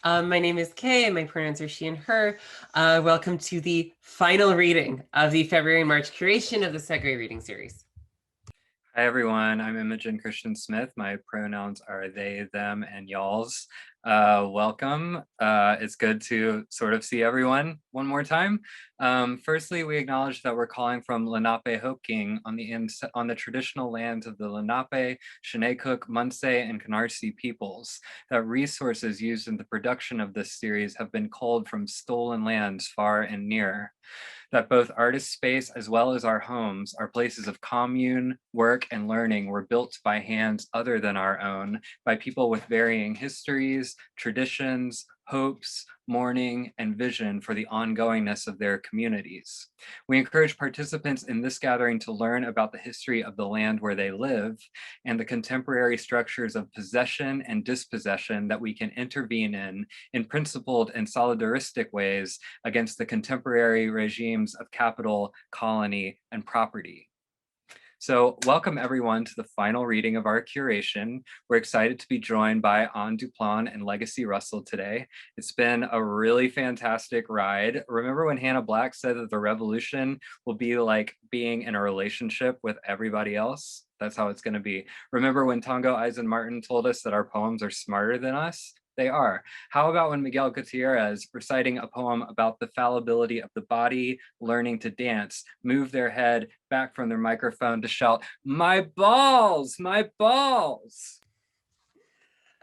My name is Kay, and my pronouns are she and her. Welcome to the final reading of the February and March curation of the Segue Reading Series. Hi everyone, I'm Imogen Christian Smith. My pronouns are they, them, and y'alls. Welcome. It's good to sort of see everyone one more time. Firstly, we acknowledge that we're calling from Lenape Hope King on the traditional lands of the Lenape, Shinnecook, Munsee, and Canarsie peoples. That resources used in the production of this series have been culled from stolen lands far and near. That both artist space as well as our homes, our places of commune, work, and learning were built by hands other than our own, by people with varying histories, traditions, hopes, mourning, and vision for the ongoingness of their communities. We encourage participants in this gathering to learn about the history of the land where they live and the contemporary structures of possession and dispossession that we can intervene in principled and solidaristic ways against the contemporary regimes of capital, colony, and property. So welcome everyone to the final reading of our curation. We're excited to be joined by Anaïs Duplan and Legacy Russell today. It's been a really fantastic ride. Remember when Hannah Black said that the revolution will be like being in a relationship with everybody else? That's how it's going to be. Remember when Tongo Eisen Martin told us that our poems are smarter than us? They are. How about when Miguel Gutierrez, reciting a poem about the fallibility of the body, learning to dance, move their head back from their microphone to shout, "My balls, my balls."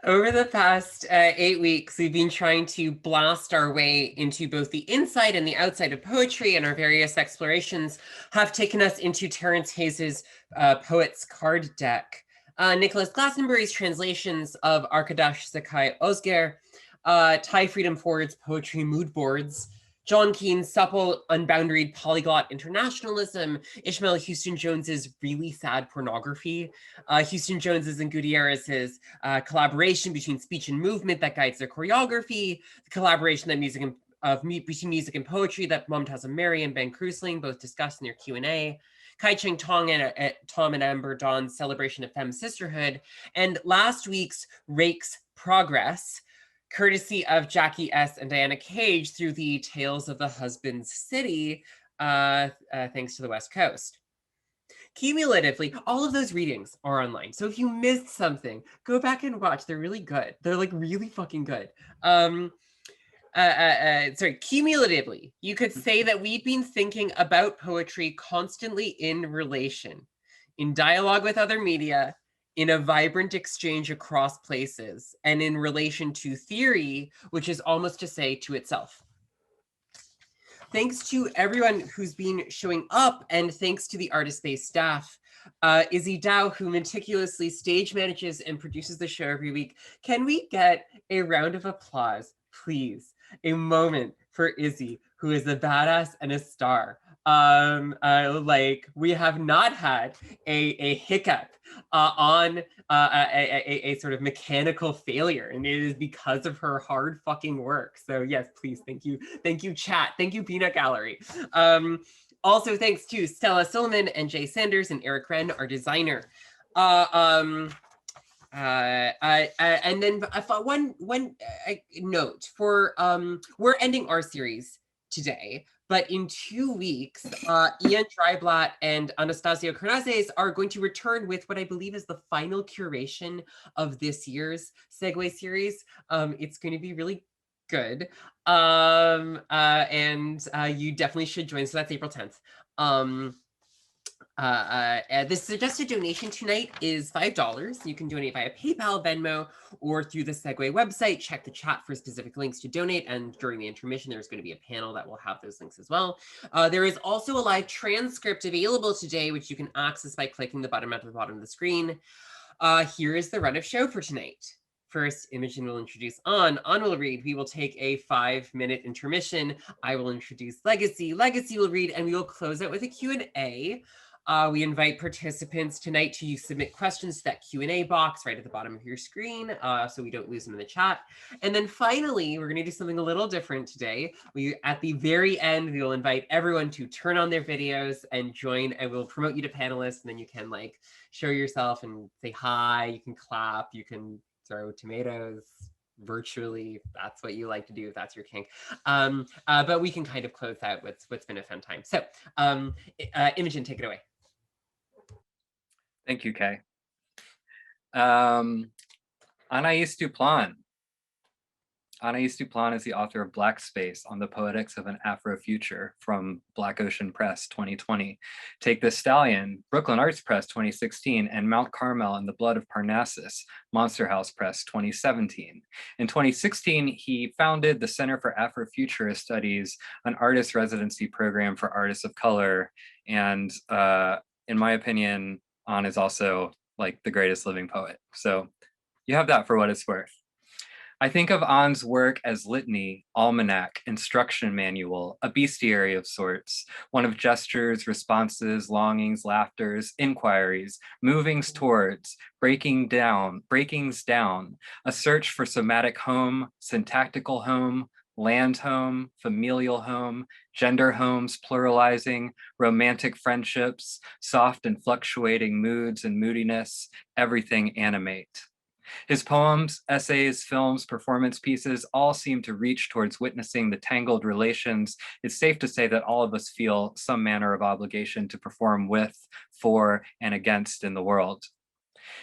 Over the past 8 weeks, we've been trying to blast our way into both the inside and the outside of poetry, and our various explorations have taken us into Terence Hayes' Poets card deck. Nicholas Glastonbury's translations of Arkadaş Sakai Özger, Ty Freedom Ford's poetry mood boards, John Keane's supple, unboundaried polyglot internationalism, Ishmael Houston Jones's really sad pornography, Houston Jones's and Gutierrez's collaboration between speech and movement that guides their choreography, the collaboration that between music and poetry that Mumtaz Mary and Ben Krusling both discussed in their Q&A, Kai Cheng Tong and Tom and Amber Dawn's celebration of femme sisterhood, and last week's Rake's Progress, courtesy of Jackie S. and Diana Cage through the Tales of the Husband's City, thanks to the West Coast. Cumulatively, all of those readings are online. So if you missed something, go back and watch. They're really good. They're like really fucking good. Cumulatively, you could say that we've been thinking about poetry constantly in relation, in dialogue with other media, in a vibrant exchange across places, and in relation to theory, which is almost to say to itself. Thanks to everyone who's been showing up, and thanks to the Artist Space staff. Izzy Dow, who meticulously stage manages and produces the show every week. Can we get a round of applause, please? A moment for Izzy, who is a badass and a star. Like we have not had a hiccup on a sort of mechanical failure, and it is because of her hard fucking work. So yes, please, thank you chat, thank you Peanut Gallery. Also thanks to Stella Silliman and Jay Sanders and Eric Wren, our designer. And then one note for we're ending our series today, but in 2 weeks, Ian Dreiblatt and Anastasio Carnazes are going to return with what I believe is the final curation of this year's Segue series. It's going to be really good. And you definitely should join. So that's April 10th. The suggested donation tonight is $5. You can donate via PayPal, Venmo, or through the Segue website. Check the chat for specific links to donate. And during the intermission, there's going to be a panel that will have those links as well. There is also a live transcript available today, which you can access by clicking the button at the bottom of the screen. Here is the run of show for tonight. First, Imogen will introduce An will read. We will take a 5-minute intermission. I will introduce Legacy. Legacy will read, and we will close out with a Q&A. We invite participants tonight to submit questions to that Q&A box right at the bottom of your screen, so we don't lose them in the chat. And then finally, we're going to do something a little different today. At the very end, we will invite everyone to turn on their videos and join, and we'll promote you to panelists, and then you can show yourself and say hi, you can clap, you can throw tomatoes, virtually, if that's what you like to do, if that's your kink. But we can kind of close out what's been a fun time. So Imogen, take it away. Thank you, Kay. Anaïs Duplan. Anaïs Duplan is the author of Black Space on the Poetics of an Afro-Future from Black Ocean Press 2020, Take the Stallion, Brooklyn Arts Press 2016, and Mount Carmel and the Blood of Parnassus, Monster House Press 2017. In 2016, he founded the Center for Afrofuturist Studies, an artist residency program for artists of color. And in my opinion, An is also like the greatest living poet. So you have that for what it's worth. I think of An's work as litany, almanac, instruction manual, a bestiary of sorts, one of gestures, responses, longings, laughters, inquiries, movings towards, breakings down, a search for somatic home, syntactical home, land home, familial home, gender homes pluralizing, romantic friendships, soft and fluctuating moods and moodiness, everything animate. His poems, essays, films, performance pieces all seem to reach towards witnessing the tangled relations. It's safe to say that all of us feel some manner of obligation to perform with, for, and against in the world.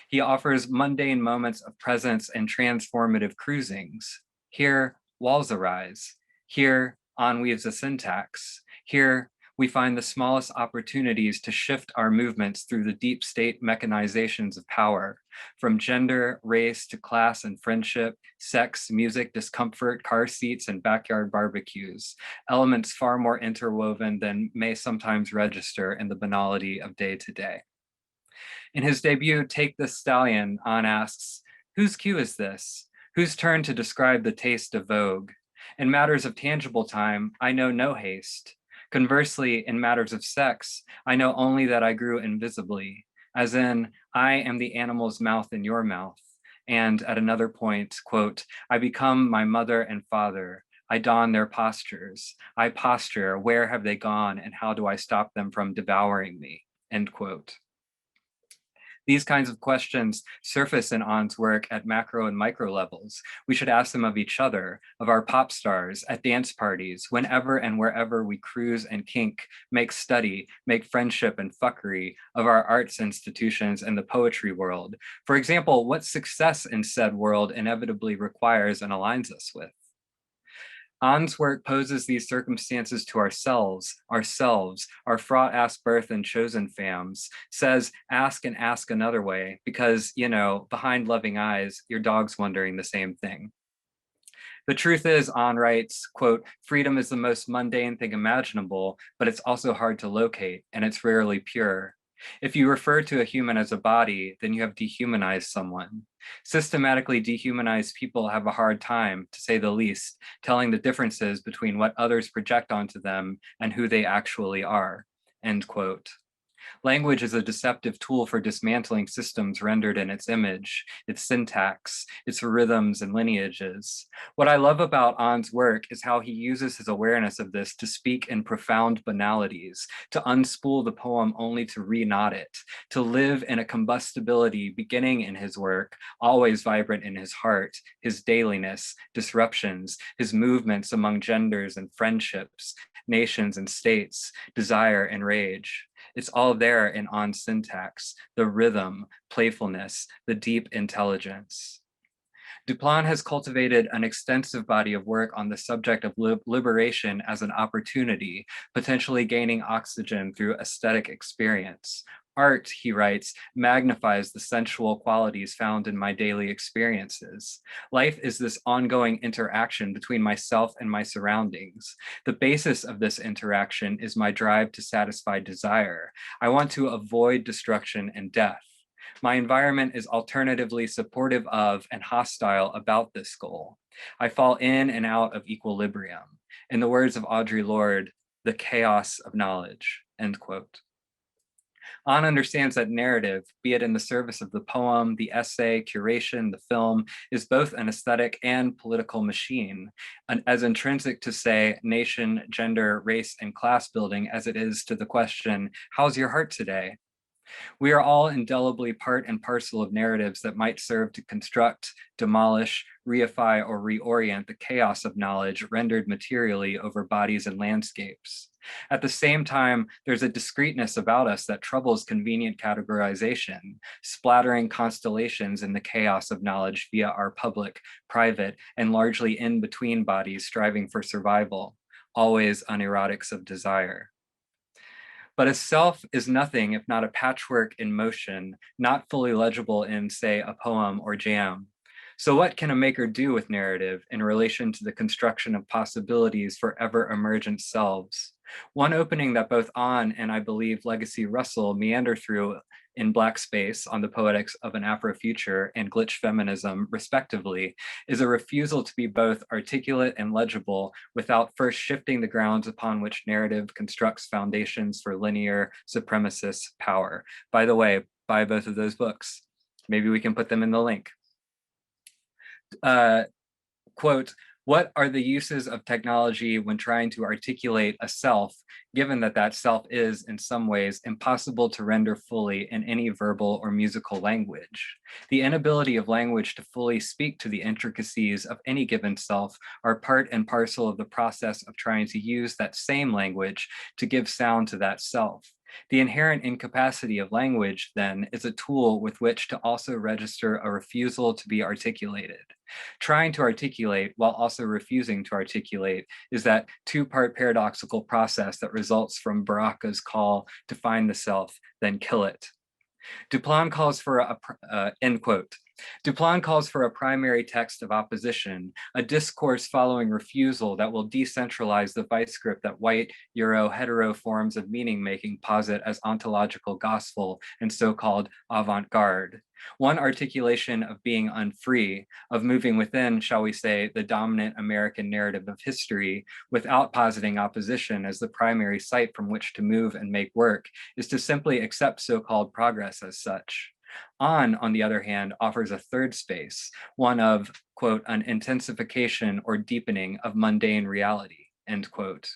He offers mundane moments of presence and transformative cruisings. Here, walls arise. Here, An weaves a syntax. Here, we find the smallest opportunities to shift our movements through the deep state mechanizations of power, from gender, race to class and friendship, sex, music, discomfort, car seats, and backyard barbecues, elements far more interwoven than may sometimes register in the banality of day to day. In his debut, Take the Stallion, An asks, whose cue is this? Whose turn to describe the taste of vogue? In matters of tangible time, I know no haste. Conversely, in matters of sex, I know only that I grew invisibly, as in, I am the animal's mouth in your mouth. And at another point, quote, I become my mother and father. I don their postures. I posture, where have they gone and how do I stop them from devouring me, end quote. These kinds of questions surface in An's work at macro and micro levels. We should ask them of each other, of our pop stars, at dance parties, whenever and wherever we cruise and kink, make study, make friendship and fuckery, of our arts institutions and the poetry world. For example, what success in said world inevitably requires and aligns us with. An's work poses these circumstances to ourselves, our fraught-ass birth and chosen fams, says ask and ask another way, because, you know, behind loving eyes, your dog's wondering the same thing. The truth is, An writes, quote, freedom is the most mundane thing imaginable, but it's also hard to locate, and it's rarely pure. If you refer to a human as a body, then you have dehumanized someone. Systematically dehumanized people have a hard time, to say the least, telling the differences between what others project onto them and who they actually are, end quote. Language is a deceptive tool for dismantling systems rendered in its image, its syntax, its rhythms and lineages. What I love about An's work is how he uses his awareness of this to speak in profound banalities, to unspool the poem only to re-knot it, to live in a combustibility beginning in his work, always vibrant in his heart, his dailiness, disruptions, his movements among genders and friendships, nations and states, desire and rage. It's all there in An's syntax, the rhythm, playfulness, the deep intelligence. Duplan has cultivated an extensive body of work on the subject of liberation as an opportunity, potentially gaining oxygen through aesthetic experience. Art, he writes, magnifies the sensual qualities found in my daily experiences. Life is this ongoing interaction between myself and my surroundings. The basis of this interaction is my drive to satisfy desire. I want to avoid destruction and death. My environment is alternatively supportive of and hostile about this goal. I fall in and out of equilibrium. In the words of Audre Lorde, the chaos of knowledge, end quote. An understands that narrative, be it in the service of the poem, the essay, curation, the film, is both an aesthetic and political machine, as intrinsic to, say, nation, gender, race, and class building as it is to the question, how's your heart today? We are all indelibly part and parcel of narratives that might serve to construct, demolish, reify, or reorient the chaos of knowledge rendered materially over bodies and landscapes. At the same time, there's a discreteness about us that troubles convenient categorization, splattering constellations in the chaos of knowledge via our public, private, and largely in-between bodies striving for survival, always unerotics of desire. But a self is nothing if not a patchwork in motion, not fully legible in, say, a poem or jam. So what can a maker do with narrative in relation to the construction of possibilities for ever emergent selves? One opening that both An and I believe Legacy Russell meander through in Black Space on the Poetics of an Afrofuture and Glitch Feminism, respectively, is a refusal to be both articulate and legible without first shifting the grounds upon which narrative constructs foundations for linear supremacist power. By the way, buy both of those books. Maybe we can put them in the link. Quote, what are the uses of technology when trying to articulate a self, given that that self is, in some ways, impossible to render fully in any verbal or musical language? The inability of language to fully speak to the intricacies of any given self are part and parcel of the process of trying to use that same language to give sound to that self. The inherent incapacity of language, then, is a tool with which to also register a refusal to be articulated. Trying to articulate while also refusing to articulate is that two-part paradoxical process that results from Baraka's call to find the self, then kill it. Duplan calls for end quote. Duplan calls for a primary text of opposition, a discourse following refusal that will decentralize the vice script that white, Euro, hetero forms of meaning making posit as ontological gospel and so-called avant-garde. One articulation of being unfree, of moving within, shall we say, the dominant American narrative of history, without positing opposition as the primary site from which to move and make work, is to simply accept so-called progress as such. On the other hand, offers a third space, one of, quote, an intensification or deepening of mundane reality, end quote.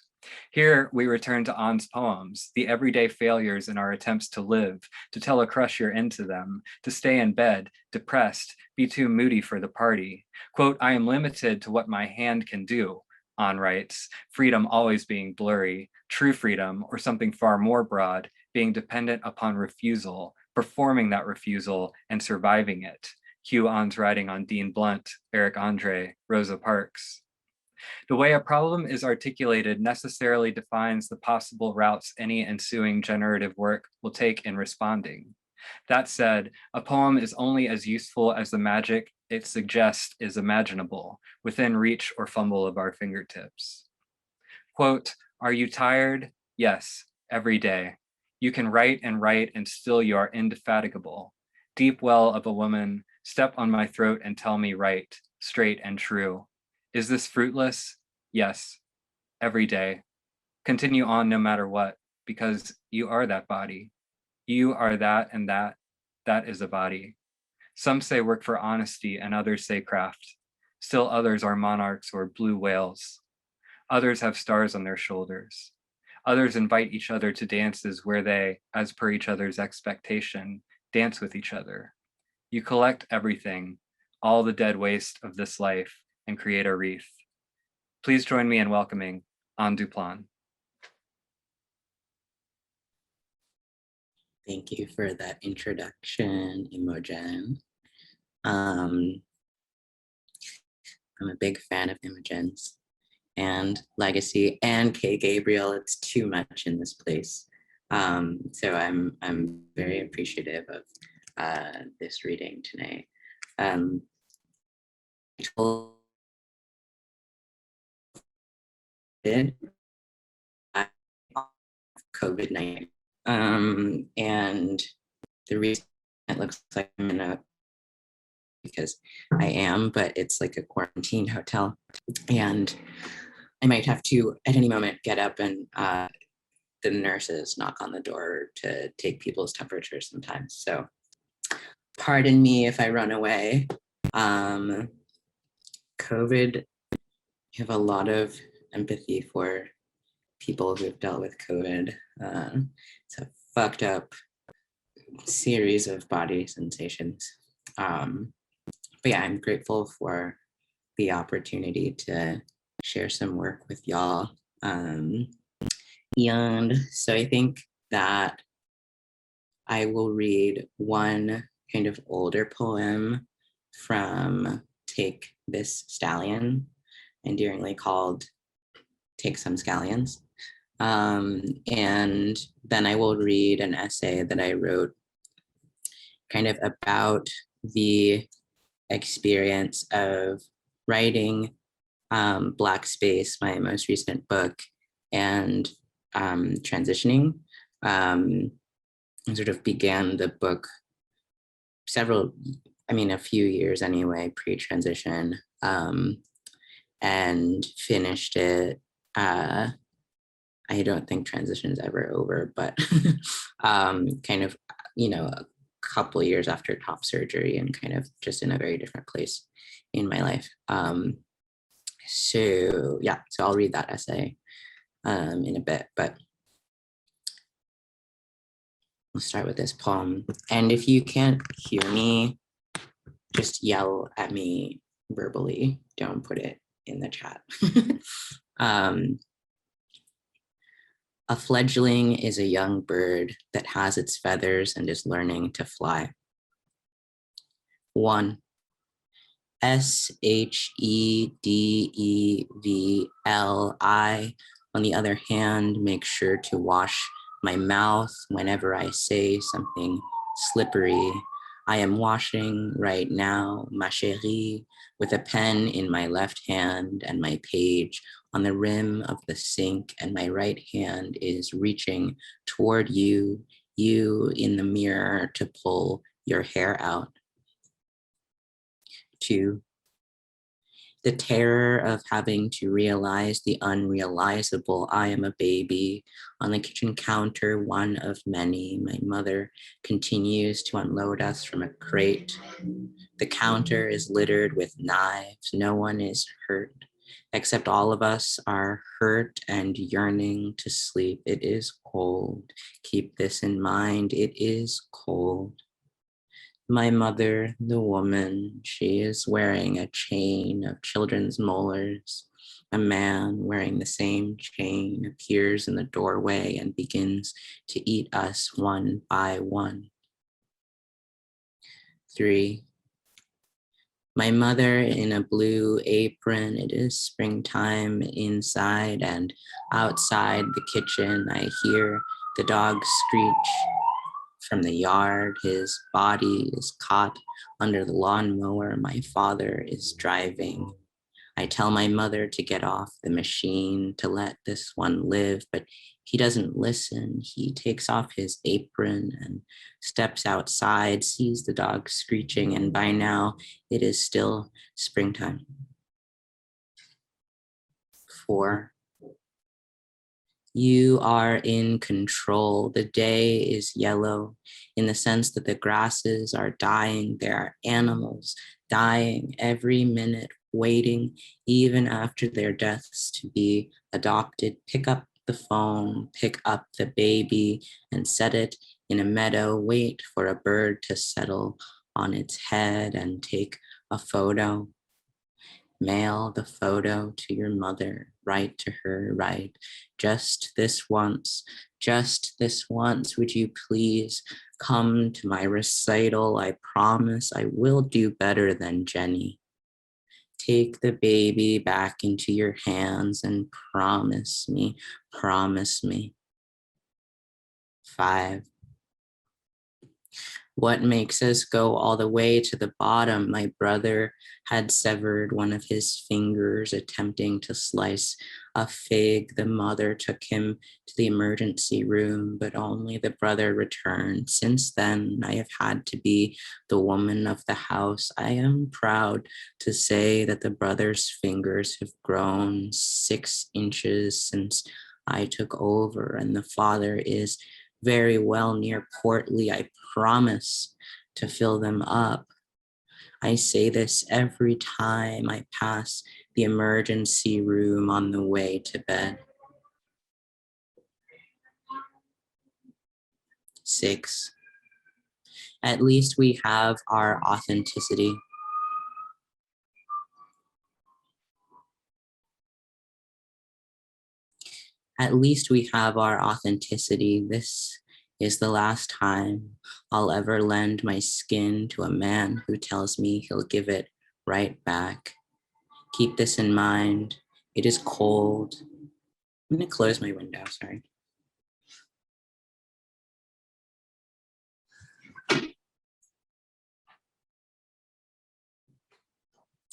Here we return to An's poems, the everyday failures in our attempts to live, to tell a crusher into them, to stay in bed, depressed, be too moody for the party. Quote, I am limited to what my hand can do, An writes, freedom always being blurry, true freedom, or something far more broad, being dependent upon refusal, performing that refusal and surviving it. Hugh An's writing on Dean Blunt, Eric Andre, Rosa Parks. The way a problem is articulated necessarily defines the possible routes any ensuing generative work will take in responding. That said, a poem is only as useful as the magic it suggests is imaginable, within reach or fumble of our fingertips. Quote, are you tired? Yes, every day. You can write and still you are indefatigable. Deep well of a woman, step on my throat and tell me right, straight and true. Is this fruitless? Yes, every day. Continue on no matter what, because you are that body. You are that and that is a body. Some say work for honesty and others say craft. Still others are monarchs or blue whales. Others have stars on their shoulders. Others invite each other to dances where they, as per each other's expectation, dance with each other. You collect everything, all the dead waste of this life, and create a wreath. Please join me in welcoming An Duplan. Thank you for that introduction, Imogen. I'm a big fan of Imogen's and Legacy and Kay Gabriel. It's too much in this place. So I'm very appreciative of this reading tonight. COVID-19. And the reason it looks like I'm in a, because I am, but it's like a quarantine hotel. And I might have to, at any moment, get up and the nurses knock on the door to take people's temperatures sometimes. So pardon me if I run away. COVID, I have a lot of empathy for people who've dealt with COVID. It's a fucked up series of body sensations. But yeah, I'm grateful for the opportunity to share some work with y'all. And so I think that I will read one kind of older poem from Take This Stallion, endearingly called Take Some Scallions. And then I will read an essay that I wrote kind of about the experience of writing Black Space, my most recent book, and transitioning. I sort of began the book a few years anyway, pre-transition, and finished it. I don't think transition is ever over, but kind of, a couple years after top surgery and kind of just in a very different place in my life. So I'll read that essay in a bit, but we'll start with this poem. And if you can't hear me, just yell at me verbally. Don't put it in the chat. A fledgling is a young bird that has its feathers and is learning to fly. 1. SHEDEVLI. On the other hand, make sure to wash my mouth whenever I say something slippery. I am washing right now, ma chérie, with a pen in my left hand and my page on the rim of the sink, and my right hand is reaching toward you in the mirror to pull your hair out. 2. The terror of having to realize the unrealizable. I am a baby. On the kitchen counter, one of many. My mother continues to unload us from a crate. The counter is littered with knives. No one is hurt, except all of us are hurt and yearning to sleep. It is cold. Keep this in mind. It is cold. My mother, the woman, she is wearing a chain of children's molars. A man wearing the same chain appears in the doorway and begins to eat us one by one. 3. My mother in a blue apron. It is springtime inside, and outside the kitchen I hear the dog screech. From the yard, his body is caught under the lawnmower. My father is driving. I tell my mother to get off the machine, to let this one live, but he doesn't listen. He takes off his apron and steps outside, sees the dog screeching, and by now it is still springtime. 4. You are in control. The day is yellow in the sense that the grasses are dying. There are animals dying every minute, waiting even after their deaths to be adopted. Pick up the phone, pick up the baby and set it in a meadow. Wait for a bird to settle on its head and take a photo. Mail the photo to your mother. Write to her, write. Just this once, would you please come to my recital? I promise I will do better than Jenny. Take the baby back into your hands and promise me. 5. What makes us go all the way to the bottom? My brother had severed one of his fingers attempting to slice a fig. The mother took him to the emergency room, but only the brother returned. Since then, I have had to be the woman of the house. I am proud to say that the brother's fingers have grown 6 inches since I took over, and the father is very well near portly. I promise to fill them up. I say this every time I pass the emergency room on the way to bed. 6. At least we have our authenticity. At least we have our authenticity. This is the last time I'll ever lend my skin to a man who tells me he'll give it right back. Keep this in mind. It is cold. I'm gonna close my window, sorry.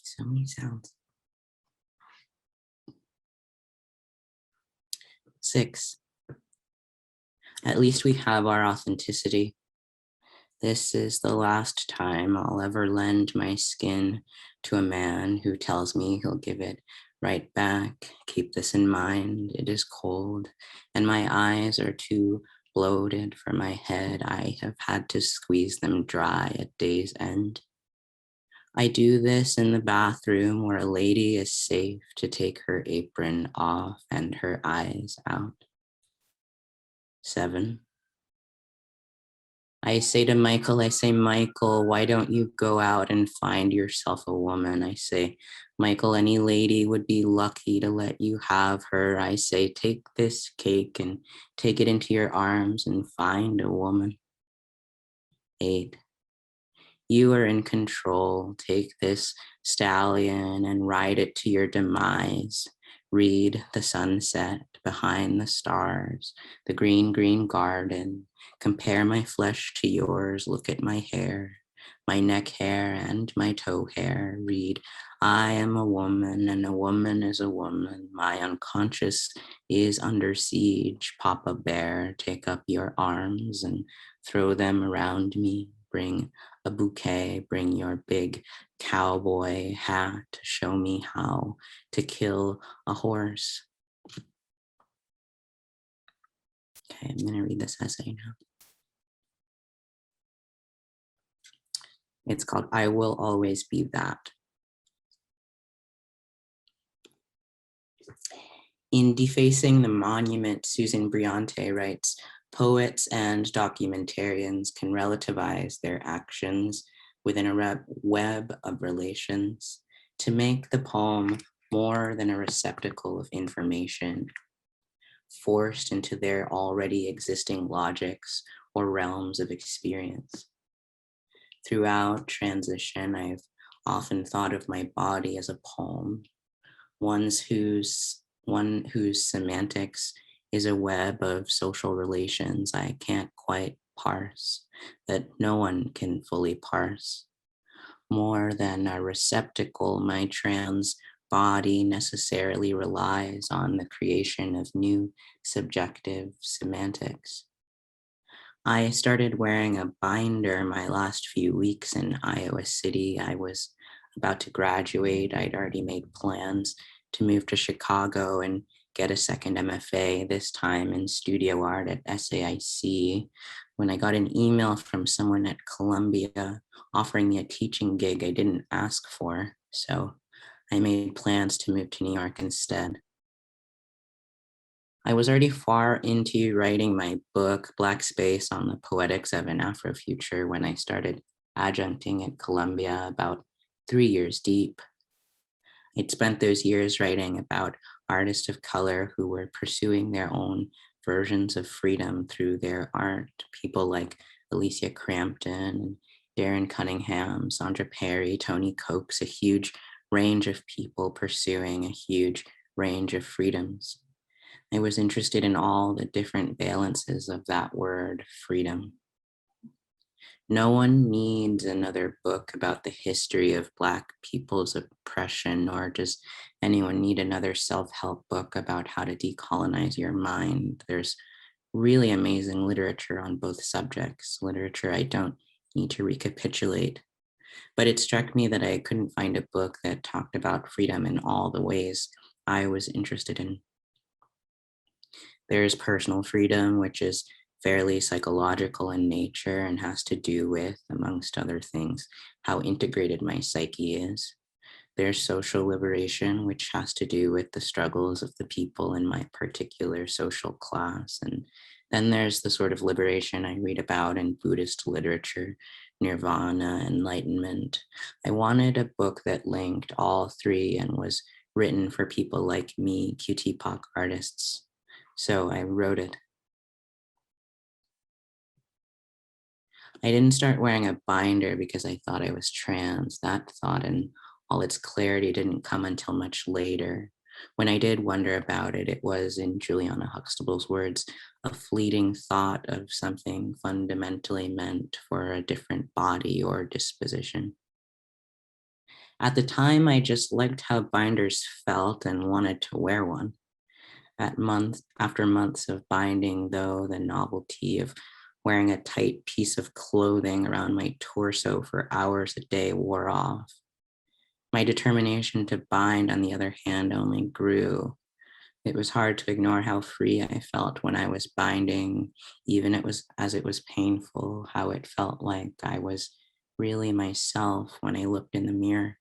So many sounds. 6. At least we have our authenticity. This is the last time I'll ever lend my skin to a man who tells me he'll give it right back. Keep this in mind. It is cold, and my eyes are too bloated for my head. I have had to squeeze them dry at day's end. I do this in the bathroom where a lady is safe to take her apron off and her eyes out. 7. I say, Michael, why don't you go out and find yourself a woman? I say, Michael, any lady would be lucky to let you have her. I say, take this cake and take it into your arms and find a woman. 8. You are in control. Take this stallion and ride it to your demise. Read the sunset behind the stars, the green, green garden. Compare my flesh to yours. Look at my hair, my neck hair and my toe hair. Read, I am a woman and a woman is a woman. My unconscious is under siege. Papa Bear, take up your arms and throw them around me. Bring a bouquet, bring your big cowboy hat, show me how to kill a horse. Okay, I'm gonna read this essay now. It's called I Will Always Be That. In Defacing the Monument, Susan Briante writes, poets and documentarians can relativize their actions within a web of relations to make the poem more than a receptacle of information, forced into their already existing logics or realms of experience. Throughout transition, I've often thought of my body as a poem, one whose semantics is a web of social relations I can't quite parse, that no one can fully parse. More than a receptacle, my trans body necessarily relies on the creation of new subjective semantics. I started wearing a binder my last few weeks in Iowa City. I was about to graduate. I'd already made plans to move to Chicago and get a second MFA, this time in studio art at SAIC, when I got an email from someone at Columbia offering me a teaching gig I didn't ask for. So I made plans to move to New York instead. I was already far into writing my book, Black Space on the Poetics of an Afrofuture, when I started adjuncting at Columbia about 3 years deep. I'd spent those years writing about artists of color who were pursuing their own versions of freedom through their art, people like Alicia Crampton, Darren Cunningham, Sandra Perry, Tony Coates, a huge range of people pursuing a huge range of freedoms. I was interested in all the different valences of that word, freedom. No one needs another book about the history of Black people's oppression, nor does anyone need another self-help book about how to decolonize your mind. There's really amazing literature on both subjects, literature I don't need to recapitulate. But it struck me that I couldn't find a book that talked about freedom in all the ways I was interested in. There's personal freedom, which is fairly psychological in nature and has to do with, amongst other things, how integrated my psyche is. There's social liberation, which has to do with the struggles of the people in my particular social class. And Then there's the sort of liberation I read about in Buddhist literature, nirvana, enlightenment. I wanted a book that linked all three and was written for people like me, QT-POC artists. So I wrote it. I didn't start wearing a binder because I thought I was trans. That thought in all its clarity didn't come until much later. When I did wonder about it, it was, in Juliana Huxtable's words, a fleeting thought of something fundamentally meant for a different body or disposition. At the time, I just liked how binders felt and wanted to wear one. After months of binding, though, the novelty of wearing a tight piece of clothing around my torso for hours a day wore off. My determination to bind, on the other hand, only grew. It was hard to ignore how free I felt when I was binding, even as it was painful, how it felt like I was really myself when I looked in the mirror.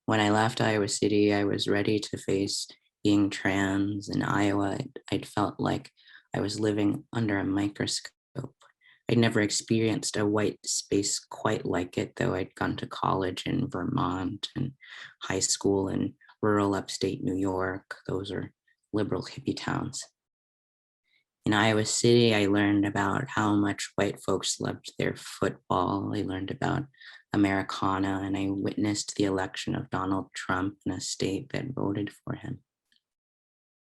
When I left Iowa City, I was ready to face being trans. In Iowa, I'd felt like I was living under a microscope. I'd never experienced a white space quite like it, though I'd gone to college in Vermont and high school in rural upstate New York. Those are liberal hippie towns. In Iowa City, I learned about how much white folks loved their football. I learned about Americana, and I witnessed the election of Donald Trump in a state that voted for him.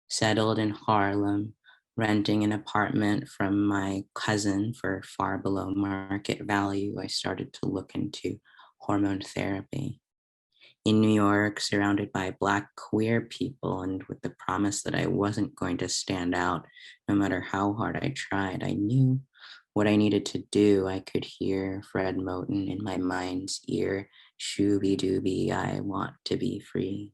Settled in Harlem, renting an apartment from my cousin for far below market value, I started to look into hormone therapy. In New York, surrounded by Black queer people, and with the promise that I wasn't going to stand out no matter how hard I tried, I knew what I needed to do. I could hear Fred Moten in my mind's ear, shooby-dooby, I want to be free.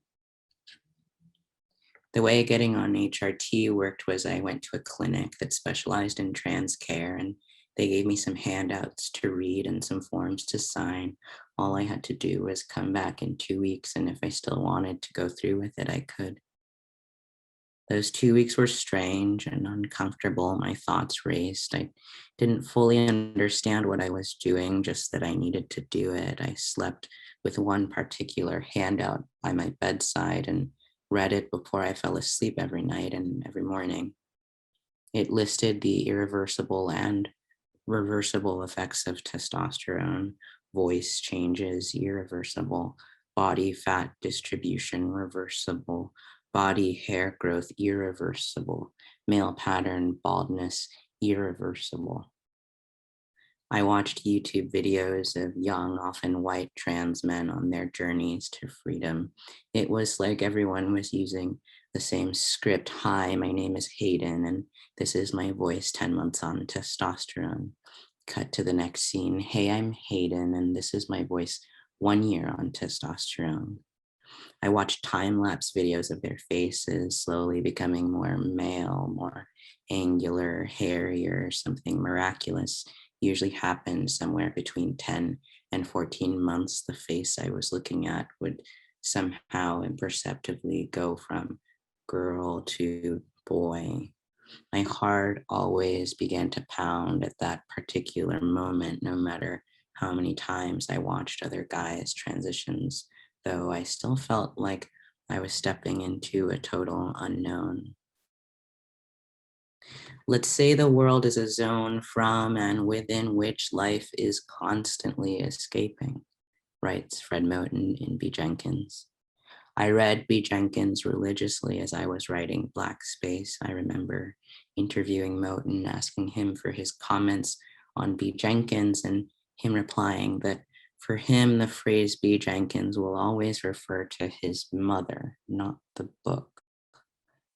The way getting on HRT worked was I went to a clinic that specialized in trans care, and they gave me some handouts to read and some forms to sign. All I had to do was come back in 2 weeks, and if I still wanted to go through with it, I could. Those 2 weeks were strange and uncomfortable. My thoughts raced. I didn't fully understand what I was doing, just that I needed to do it. I slept with one particular handout by my bedside and read it before I fell asleep every night and every morning. It listed the irreversible and reversible effects of testosterone, voice changes, irreversible, body fat distribution, reversible, body hair growth, irreversible, male pattern baldness, irreversible. I watched YouTube videos of young, often white trans men on their journeys to freedom. It was like everyone was using the same script. Hi, my name is Hayden, and this is my voice 10 months on testosterone. Cut to the next scene. Hey, I'm Hayden, and this is my voice 1 year on testosterone. I watched time-lapse videos of their faces slowly becoming more male, more angular, hairier, something miraculous usually happened somewhere between 10 and 14 months. The face I was looking at would somehow imperceptibly go from girl to boy. My heart always began to pound at that particular moment, no matter how many times I watched other guys' transitions, though I still felt like I was stepping into a total unknown. Let's say the world is a zone from and within which life is constantly escaping, writes Fred Moten in B. Jenkins. I read B. Jenkins religiously as I was writing Black Space. I remember interviewing Moten, asking him for his comments on B. Jenkins, and him replying that for him, the phrase B. Jenkins will always refer to his mother, not the book.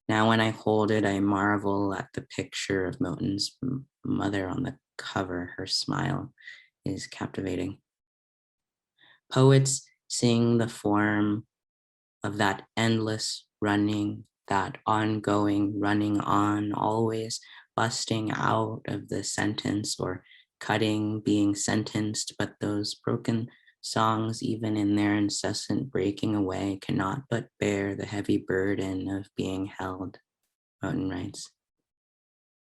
Now, when I hold it, I marvel at the picture of Moten's mother on the cover. Her smile is captivating. Poets sing the form of that endless running, that ongoing running on, always busting out of the sentence or cutting, being sentenced, but those broken songs, even in their incessant breaking away, cannot but bear the heavy burden of being held, Moten writes.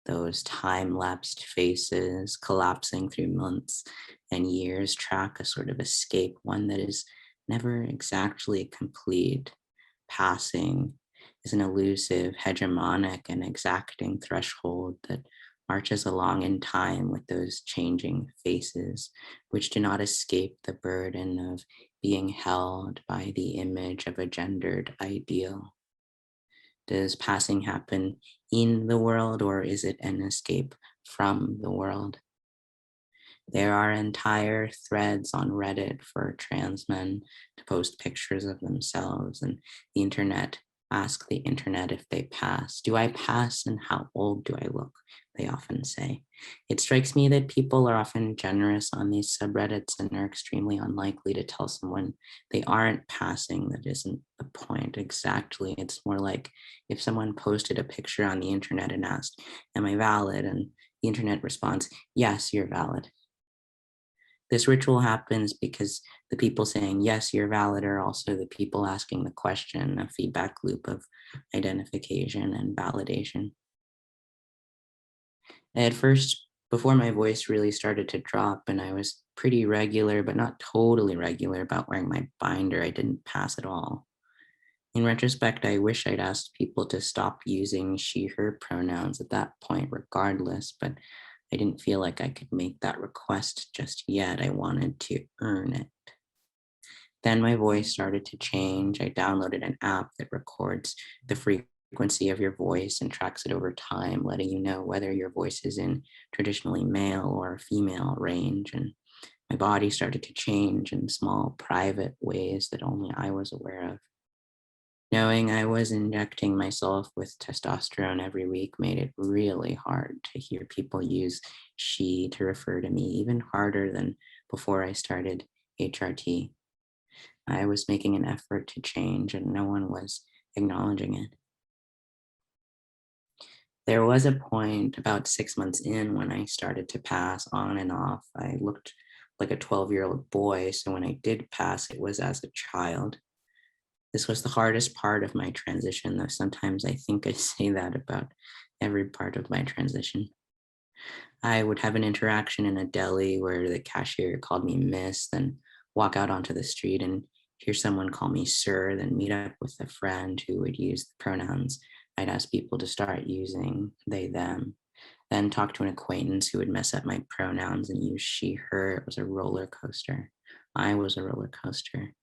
Those time-lapsed faces collapsing through months and years track a sort of escape, one that is never exactly complete. Passing is an elusive, hegemonic, and exacting threshold that marches along in time with those changing faces, which do not escape the burden of being held by the image of a gendered ideal. Does passing happen in the world, or is it an escape from the world? There are entire threads on Reddit for trans men to post pictures of themselves, and the internet ask the internet if they pass. Do I pass, and how old do I look? They often say. It strikes me that people are often generous on these subreddits and are extremely unlikely to tell someone they aren't passing. That isn't the point exactly. It's more like if someone posted a picture on the internet and asked, "Am I valid?" and the internet responds, "Yes, you're valid." This ritual happens because the people saying, "Yes, you're valid," are also the people asking the question, a feedback loop of identification and validation. At first, before my voice really started to drop and I was pretty regular, but not totally regular about wearing my binder, I didn't pass at all. In retrospect, I wish I'd asked people to stop using she, her pronouns at that point, regardless, but I didn't feel like I could make that request just yet. I wanted to earn it. Then my voice started to change. I downloaded an app that records the frequency of your voice and tracks it over time, letting you know whether your voice is in traditionally male or female range. And my body started to change in small, private ways that only I was aware of. Knowing I was injecting myself with testosterone every week made it really hard to hear people use she to refer to me, even harder than before I started HRT. I was making an effort to change and no one was acknowledging it. There was a point about 6 months in when I started to pass on and off. I looked like a 12-year-old boy, so when I did pass, it was as a child. This was the hardest part of my transition, though sometimes I think I say that about every part of my transition. I would have an interaction in a deli where the cashier called me miss, then walk out onto the street and hear someone call me sir, then meet up with a friend who would use the pronouns I'd ask people to start using, they, them, then talk to an acquaintance who would mess up my pronouns and use she, her. It was a roller coaster. I was a roller coaster.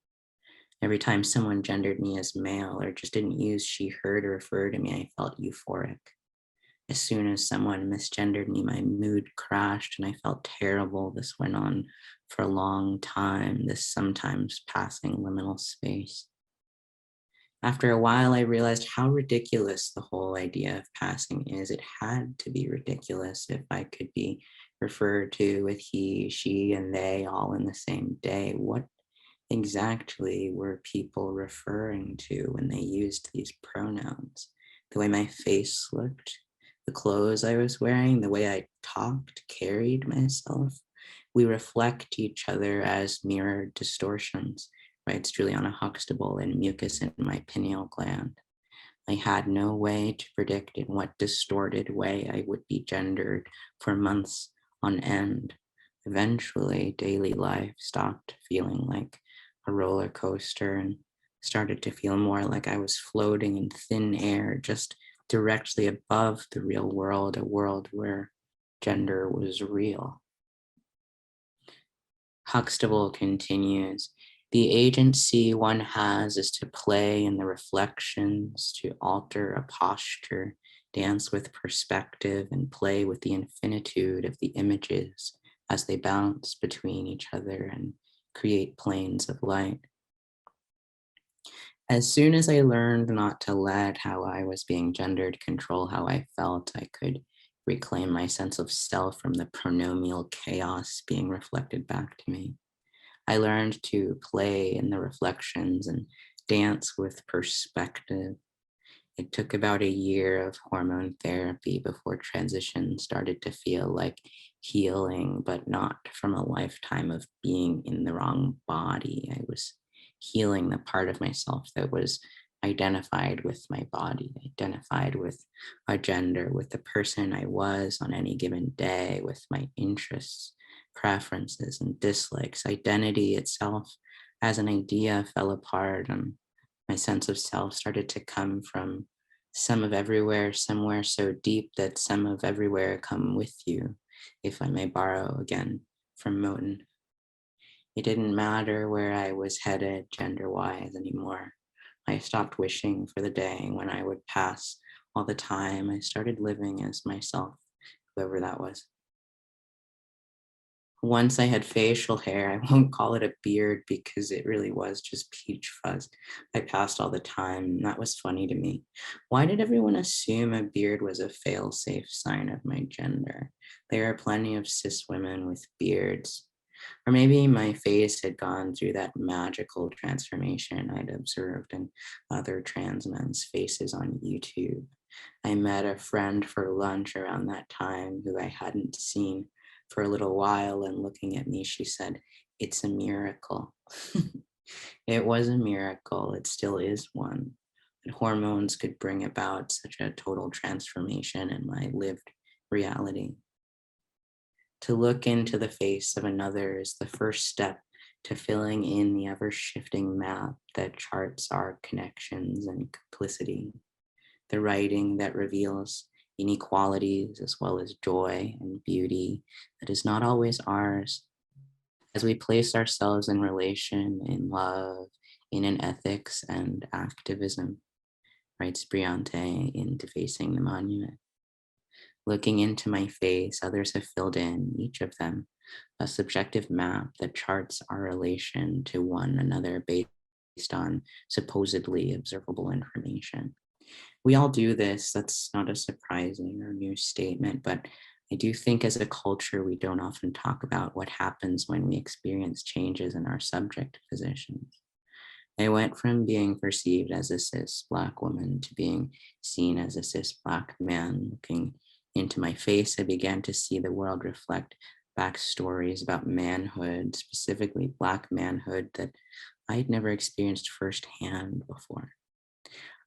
Every time someone gendered me as male or just didn't use she, her to refer to me, I felt euphoric. As soon as someone misgendered me, my mood crashed and I felt terrible. This went on for a long time, this sometimes passing liminal space. After a while, I realized how ridiculous the whole idea of passing is. It had to be ridiculous if I could be referred to with he, she, and they all in the same day. What exactly were people referring to when they used these pronouns? The way my face looked, the clothes I was wearing, the way I talked, carried myself. We reflect each other as mirrored distortions, writes Juliana Huxtable in Mucus in My Pineal Gland. I had no way to predict in what distorted way I would be gendered for months on end. Eventually, daily life stopped feeling like a roller coaster and started to feel more like I was floating in thin air, just directly above the real world, a world where gender was real. Huxtable continues, the agency one has is to play in the reflections, to alter a posture, dance with perspective, and play with the infinitude of the images as they bounce between each other and create planes of light. As soon as I learned not to let how I was being gendered control how I felt, I could reclaim my sense of self from the pronomial chaos being reflected back to me. I learned to play in the reflections and dance with perspective. It took about a year of hormone therapy before transition started to feel like healing, but not from a lifetime of being in the wrong body. I was healing the part of myself that was identified with my body, identified with a gender, with the person I was on any given day, with my interests, preferences, and dislikes. Identity itself as an idea fell apart, and my sense of self started to come from some of everywhere, somewhere so deep that some of everywhere come with you, if I may borrow again from Moten. It didn't matter where I was headed gender-wise anymore. I stopped wishing for the day when I would pass all the time. I started living as myself, whoever that was. Once I had facial hair, I won't call it a beard because it really was just peach fuzz. I passed all the time, and that was funny to me. Why did everyone assume a beard was a fail-safe sign of my gender? There are plenty of cis women with beards. Or maybe my face had gone through that magical transformation I'd observed in other trans men's faces on YouTube. I met a friend for lunch around that time who I hadn't seen for a little while, and looking at me, she said, "It's a miracle." It was a miracle. It still is one. That hormones could bring about such a total transformation in my lived reality. To look into the face of another is the first step to filling in the ever-shifting map that charts our connections and complicity, the writing that reveals inequalities as well as joy and beauty that is not always ours. As we place ourselves in relation, in love, in an ethics and activism, writes Briante in Defacing the Monument. Looking into my face, others have filled in, each of them, a subjective map that charts our relation to one another based on supposedly observable information. We all do this. That's not a surprising or new statement, but I do think as a culture, we don't often talk about what happens when we experience changes in our subject positions. I went from being perceived as a cis Black woman to being seen as a cis Black man. Looking into my face, I began to see the world reflect back stories about manhood, specifically Black manhood, that I had never experienced firsthand before.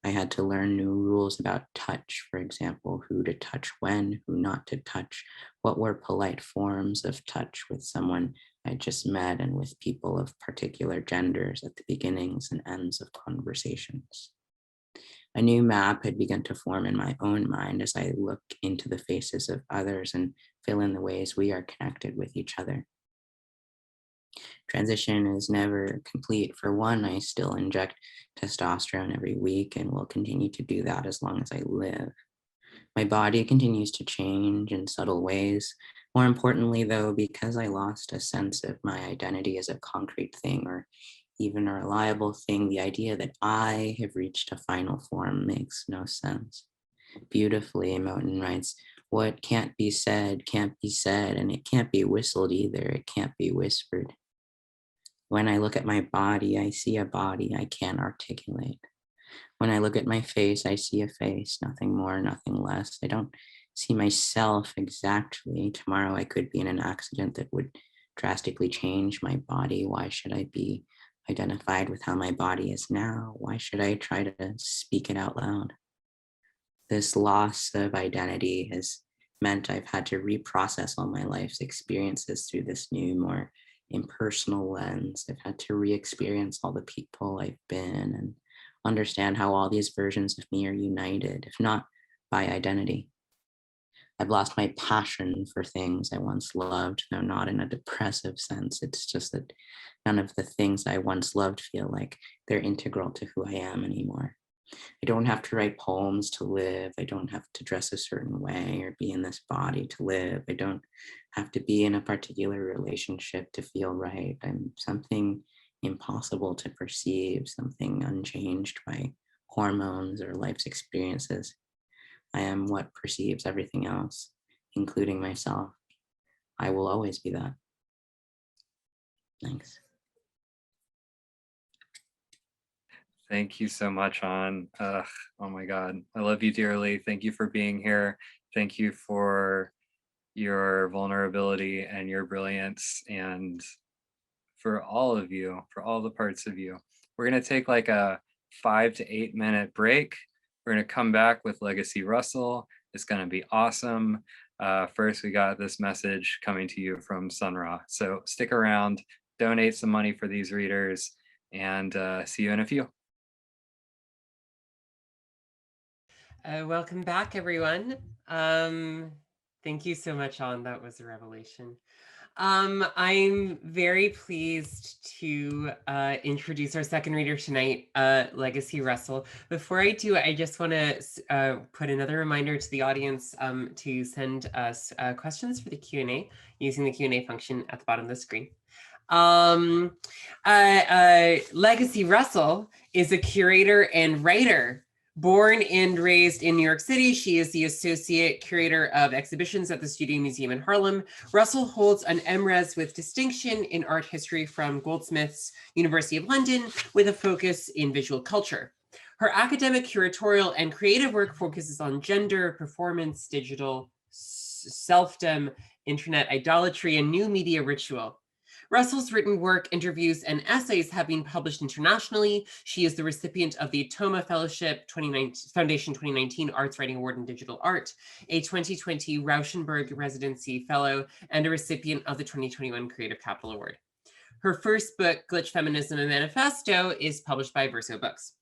I had to learn new rules about touch, for example, who to touch when, who not to touch, what were polite forms of touch with someone I just met and with people of particular genders at the beginnings and ends of conversations. A new map had begun to form in my own mind as I look into the faces of others and fill in the ways we are connected with each other. Transition is never complete. For one, I still inject testosterone every week and will continue to do that as long as I live. My body continues to change in subtle ways. More importantly, though, because I lost a sense of my identity as a concrete thing or even a reliable thing, the idea that I have reached a final form makes no sense. Beautifully, Moten writes, "What can't be said, and it can't be whistled either. It can't be whispered. When I look at my body, I see a body I can't articulate. When I look at my face, I see a face, nothing more, nothing less. I don't see myself exactly. Tomorrow I could be in an accident that would drastically change my body. Why should I be identified with how my body is now? Why should I try to speak it out loud?" This loss of identity has meant I've had to reprocess all my life's experiences through this new, more impersonal lens. I've had to re-experience all the people I've been and understand how all these versions of me are united, if not by identity. I've lost my passion for things I once loved, though not in a depressive sense. It's just that none of the things I once loved feel like they're integral to who I am anymore. I don't have to write poems to live. I don't have to dress a certain way or be in this body to live. I don't have to be in a particular relationship to feel right. I'm something impossible to perceive, something unchanged by hormones or life's experiences. I am what perceives everything else, including myself. I will always be that. Thanks. Thank you so much, On. Oh my God, I love you dearly. Thank you for being here. Thank you for your vulnerability and your brilliance, and for all of you, for all the parts of you. We're gonna take like a 5 to 8 minute break. We're going to come back with Legacy Russell. It's going to be awesome. First, we got this message coming to you from Sun Ra. So stick around, donate some money for these readers, and see you in a few. Welcome back, everyone. Thank you so much, An. That was a revelation. I'm very pleased to introduce our second reader tonight, Legacy Russell. Before I do, I just want to put another reminder to the audience to send us questions for the Q&A using the Q&A function at the bottom of the screen. Legacy Russell is a curator and writer. Born and raised in New York City, she is the Associate Curator of Exhibitions at the Studio Museum in Harlem. Russell holds an MRes with distinction in art history from Goldsmiths, University of London, with a focus in visual culture. Her academic, curatorial, and creative work focuses on gender, performance, digital, selfdom, internet idolatry, and new media ritual. Russell's written work, interviews, and essays have been published internationally. She is the recipient of the Toma Fellowship Foundation 2019 Arts Writing Award in Digital Art, a 2020 Rauschenberg Residency Fellow, and a recipient of the 2021 Creative Capital Award. Her first book, Glitch, Feminism, and Manifesto, is published by Verso Books.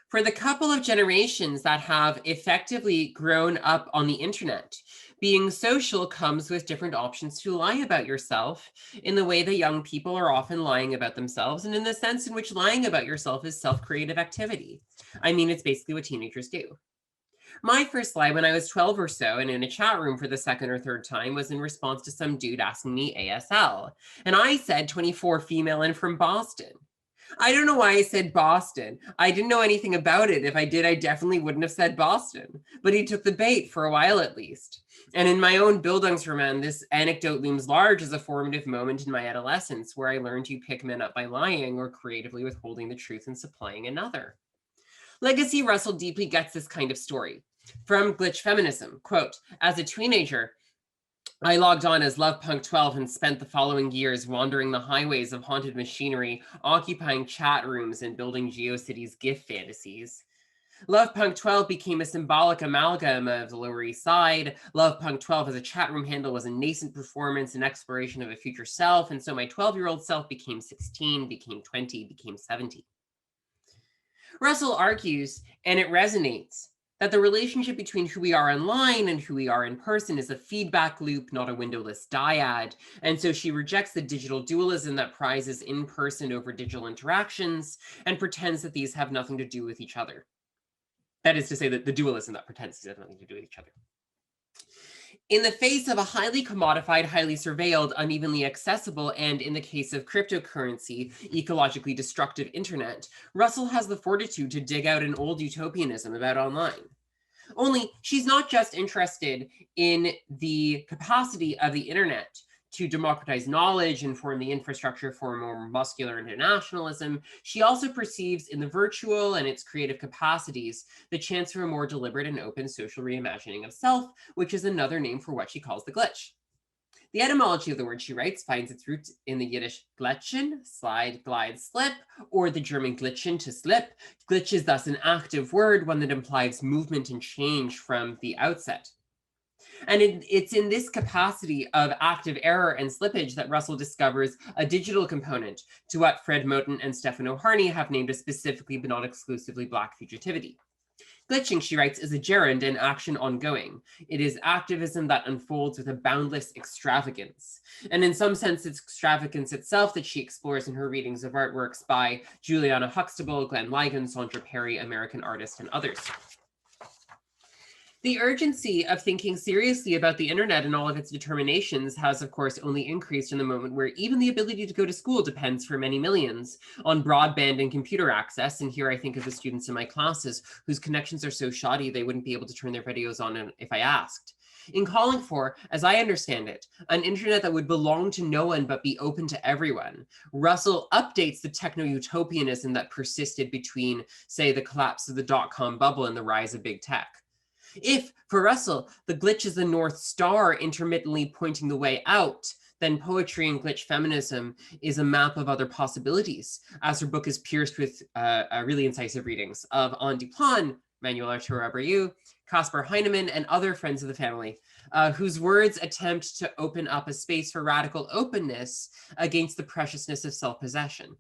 For the couple of generations that have effectively grown up on the internet, being social comes with different options to lie about yourself in the way that young people are often lying about themselves, and in the sense in which lying about yourself is self-creative activity. I mean, it's basically what teenagers do. My first lie when I was 12 or so and in a chat room for the second or third time was in response to some dude asking me ASL. And I said 24 female and from Boston. I don't know why I said Boston. I didn't know anything about it. If I did, I definitely wouldn't have said Boston. But he took the bait for a while at least. And in my own Bildungsroman, this anecdote looms large as a formative moment in my adolescence where I learned to pick men up by lying or creatively withholding the truth and supplying another. Legacy Russell deeply gets this kind of story. From Glitch Feminism, quote, as a teenager, I logged on as Love Punk 12 and spent the following years wandering the highways of haunted machinery, occupying chat rooms and building GeoCities GIF fantasies. Love Punk 12 became a symbolic amalgam of the Lower East Side. Love Punk 12 as a chat room handle was a nascent performance and exploration of a future self, and so my 12-year-old self became 16, became 20, became 70. Russell argues, and it resonates, that the relationship between who we are online and who we are in person is a feedback loop, not a windowless dyad. And so she rejects the digital dualism that prizes in-person over digital interactions and pretends that these have nothing to do with each other. That is to say that the dualism that pretends these have nothing to do with each other. In the face of a highly commodified, highly surveilled, unevenly accessible, and in the case of cryptocurrency, ecologically destructive internet, Russell has the fortitude to dig out an old utopianism about online. Only she's not just interested in the capacity of the internet to democratize knowledge and form the infrastructure for more muscular internationalism. She also perceives in the virtual and its creative capacities the chance for a more deliberate and open social reimagining of self, which is another name for what she calls the glitch. The etymology of the word, she writes, finds its roots in the Yiddish glitchen, slide, glide, slip, or the German glitchen, to slip. Glitch is thus an active word, one that implies movement and change from the outset. And it's in this capacity of active error and slippage that Russell discovers a digital component to what Fred Moten and Stefano Harney have named a specifically but not exclusively Black fugitivity. Glitching, she writes, is a gerund and action ongoing. It is activism that unfolds with a boundless extravagance. And in some sense, it's extravagance itself that she explores in her readings of artworks by Juliana Huxtable, Glenn Ligon, Sandra Perry, American artists, and others. The urgency of thinking seriously about the internet and all of its determinations has, of course, only increased in the moment where even the ability to go to school depends for many millions on broadband and computer access. And here I think of the students in my classes whose connections are so shoddy they wouldn't be able to turn their videos on if I asked. In calling for, as I understand it, an internet that would belong to no one but be open to everyone, Russell updates the techno-utopianism that persisted between, say, the collapse of the dot-com bubble and the rise of big tech. If, for Russell, the glitch is the North Star intermittently pointing the way out, then poetry and glitch feminism is a map of other possibilities, as her book is pierced with really incisive readings of Anaïs Duplan, Manuel Arturo Abreu, Caspar Heinemann, and other friends of the family, whose words attempt to open up a space for radical openness against the preciousness of self-possession.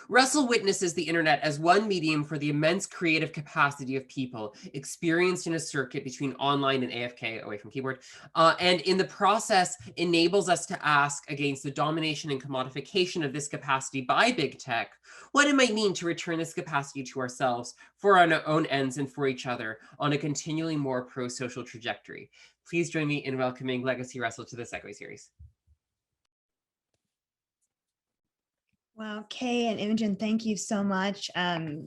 Russell witnesses the internet as one medium for the immense creative capacity of people experienced in a circuit between online and AFK, away from keyboard, and in the process enables us to ask, against the domination and commodification of this capacity by big tech, what it might mean to return this capacity to ourselves for our own ends and for each other on a continually more pro-social trajectory. Please join me in welcoming Legacy Russell to the Segue series. Wow, Kay and Imogen, thank you so much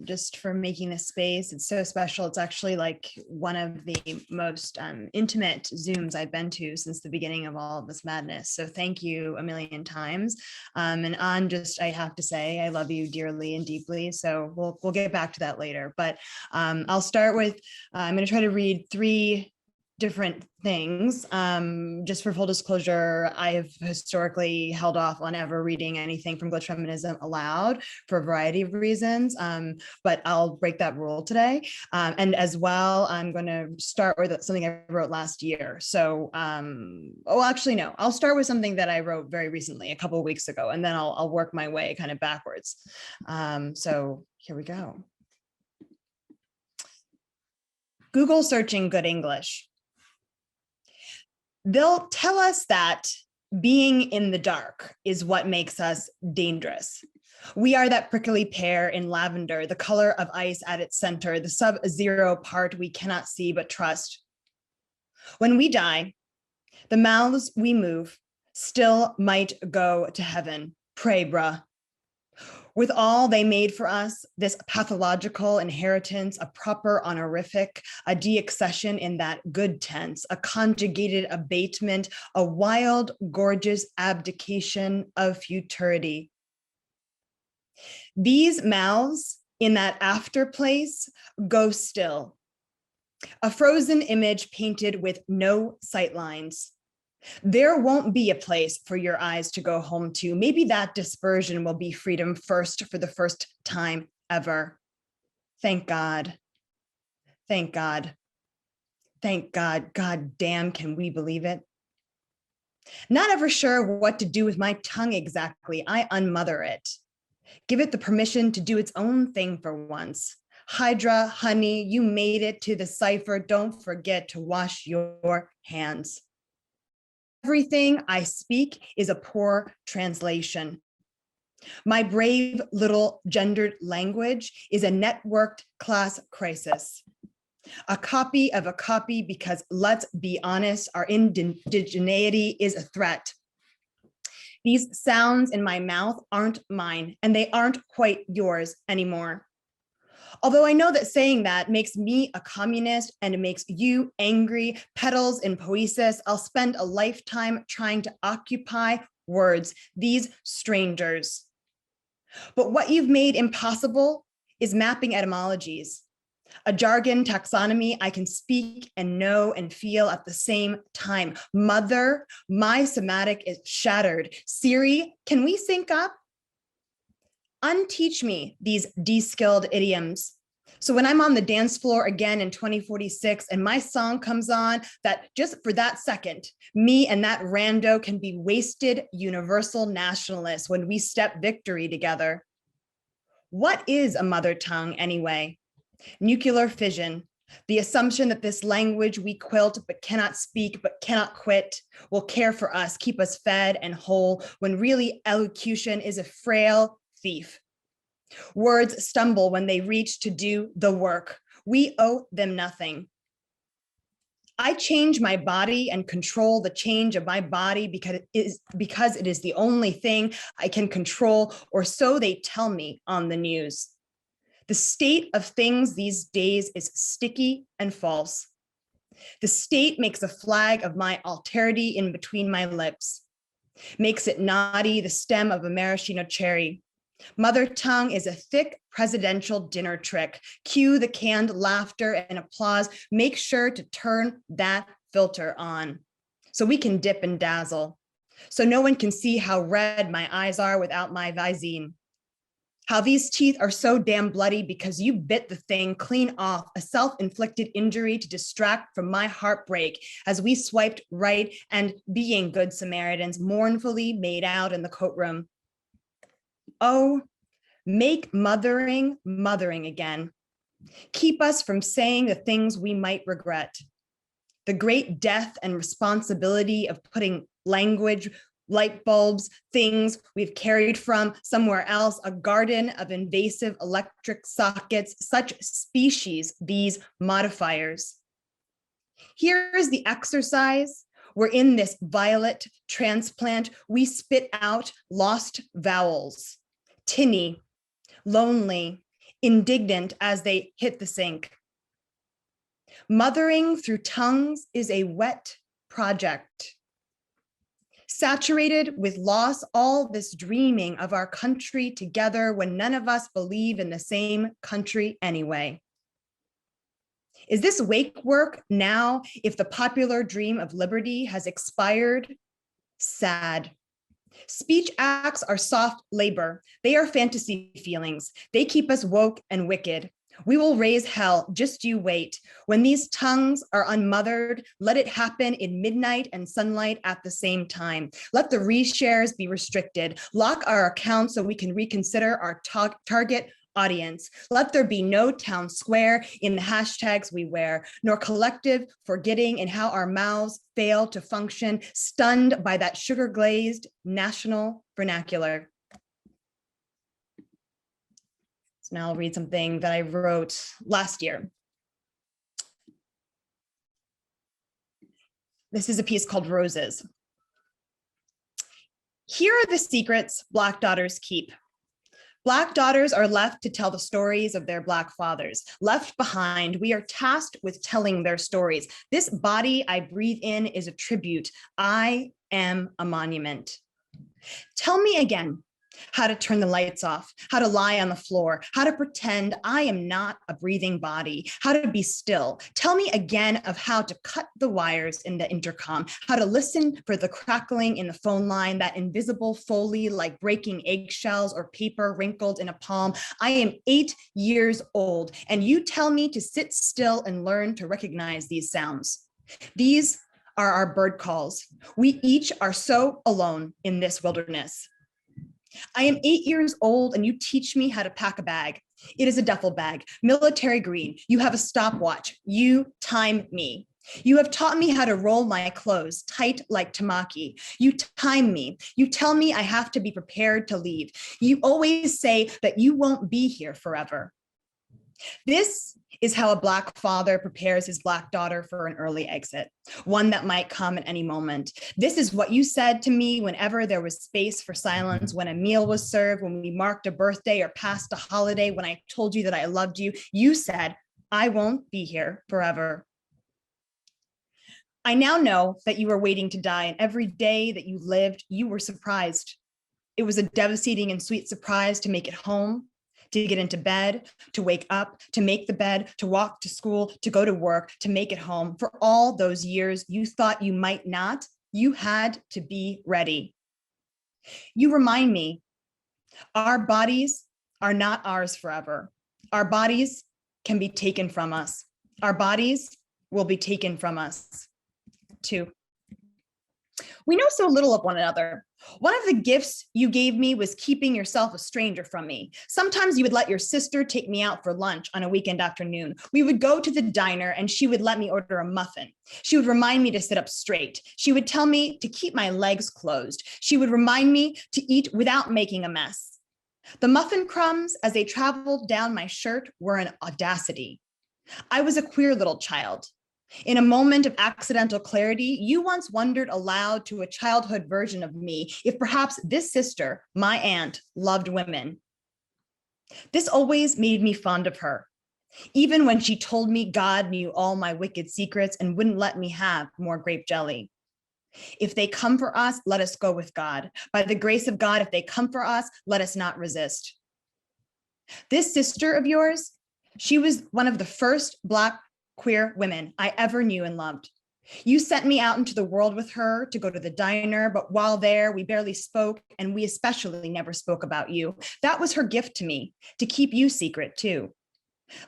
just for making this space. It's so special. It's actually like one of the most intimate Zooms I've been to since the beginning of all of this madness. So thank you a million times. And I have to say, I love you dearly and deeply. So we'll get back to that later. But I'll start with, I'm going to try to read 3 different things. Just for full disclosure, I have historically held off on ever reading anything from glitch feminism aloud for a variety of reasons, but I'll break that rule today. And as well, I'm going to start with something I wrote last year. So, actually, no, I'll start with something that I wrote very recently, a couple of weeks ago, and then I'll work my way kind of backwards. So here we go. Google searching good English. They'll tell us that being in the dark is what makes us dangerous. We are that prickly pear in lavender, the color of ice at its center, the sub-zero part we cannot see but trust. When we die, the mouths we move still might go to heaven. Pray, bruh. With all they made for us, this pathological inheritance, a proper honorific, a deaccession in that good tense, a conjugated abatement, a wild, gorgeous abdication of futurity. These mouths in that after place go still, a frozen image painted with no sightlines. There won't be a place for your eyes to go home to. Maybe that dispersion will be freedom first for the first time ever. Thank God. Thank God. Thank God. God damn, can we believe it? Not ever sure what to do with my tongue exactly. I unmother it. Give it the permission to do its own thing for once. Hydra, honey, you made it to the cipher. Don't forget to wash your hands. Everything I speak is a poor translation. My brave little gendered language is a networked class crisis. A copy of a copy because, let's be honest, our indigeneity is a threat. These sounds in my mouth aren't mine, and they aren't quite yours anymore. Although I know that saying that makes me a communist and it makes you angry, petals in poesis, I'll spend a lifetime trying to occupy words, these strangers. But what you've made impossible is mapping etymologies, a jargon taxonomy I can speak and know and feel at the same time. Mother, my somatic is shattered. Siri, can we sync up? Unteach me these de-skilled idioms. So when I'm on the dance floor again in 2046 and my song comes on, that just for that second, me and that rando can be wasted universal nationalists when we step victory together. What is a mother tongue anyway? Nuclear fission, the assumption that this language we quilt but cannot speak but cannot quit will care for us, keep us fed and whole, when really elocution is a frail thief. Words stumble when they reach to do the work. We owe them nothing. I change my body and control the change of my body because it is the only thing I can control, or so they tell me on the news. The state of things these days is sticky and false. The state makes a flag of my alterity in between my lips, makes it naughty, the stem of a maraschino cherry. Mother tongue is a thick presidential dinner trick. Cue the canned laughter and applause. Make sure to turn that filter on so we can dip and dazzle. so no one can see how red my eyes are without my Visine. How these teeth are so damn bloody because you bit the thing clean off, a self-inflicted injury to distract from my heartbreak as we swiped right and, being good Samaritans, mournfully made out in the coat room. Oh, make mothering again. Keep us from saying the things we might regret. The great death and responsibility of putting language, light bulbs, things we've carried from somewhere else, a garden of invasive electric sockets, such species, these modifiers. Here is the exercise where in this violet transplant, we spit out lost vowels, tinny, lonely, indignant as they hit the sink. Mothering through tongues is a wet project. Saturated with loss, all this dreaming of our country together when none of us believe in the same country anyway. Is this wake work now if the popular dream of liberty has expired? Sad. Speech acts are soft labor. They are fantasy feelings. They keep us woke and wicked. We will raise hell, just you wait. When these tongues are unmothered, let it happen in midnight and sunlight at the same time. Let the reshares be restricted. Lock our accounts so we can reconsider our target audience. Let there be no town square in the hashtags we wear, nor collective forgetting in how our mouths fail to function, stunned by that sugar-glazed national vernacular. So now I'll read something that I wrote last year. This is a piece called Roses. Here are the secrets Black daughters keep. Black daughters are left to tell the stories of their Black fathers. Left behind, we are tasked with telling their stories. This body I breathe in is a tribute. I am a monument. Tell me again how to turn the lights off, how to lie on the floor, how to pretend I am not a breathing body, how to be still. Tell me again of how to cut the wires in the intercom, how to listen for the crackling in the phone line, that invisible Foley like breaking eggshells or paper wrinkled in a palm. I am 8 years old, and you tell me to sit still and learn to recognize these sounds. These are our bird calls. We each are so alone in this wilderness. I am 8 years old and you teach me how to pack a bag. It is a duffel bag, military green. You have a stopwatch. You time me. You have taught me how to roll my clothes tight like tamaki. You time me. You tell me I have to be prepared to leave. You always say that you won't be here forever. This is how a Black father prepares his Black daughter for an early exit, one that might come at any moment. This is what you said to me whenever there was space for silence, when a meal was served, when we marked a birthday or passed a holiday, when I told you that I loved you. You said, I won't be here forever. I now know that you were waiting to die, and every day that you lived, you were surprised. It was a devastating and sweet surprise to make it home, to get into bed, to wake up, to make the bed, to walk to school, to go to work, to make it home. For all those years you thought you might not, you had to be ready. You remind me, our bodies are not ours forever. Our bodies can be taken from us. Our bodies will be taken from us too. We know so little of one another. One of the gifts you gave me was keeping yourself a stranger from me. Sometimes you would let your sister take me out for lunch on a weekend afternoon. We would go to the diner and she would let me order a muffin. She would remind me to sit up straight. She would tell me to keep my legs closed. She would remind me to eat without making a mess. The muffin crumbs as they traveled down my shirt were an audacity. I was a queer little child. In a moment of accidental clarity, you once wondered aloud to a childhood version of me if perhaps this sister, my aunt, loved women. This always made me fond of her, even when she told me God knew all my wicked secrets and wouldn't let me have more grape jelly. If they come for us, let us go with God. By the grace of God, if they come for us, let us not resist. This sister of yours, she was one of the first Black queer women I ever knew and loved. You sent me out into the world with her to go to the diner, but while there, we barely spoke, and we especially never spoke about you. That was her gift to me, to keep you secret too.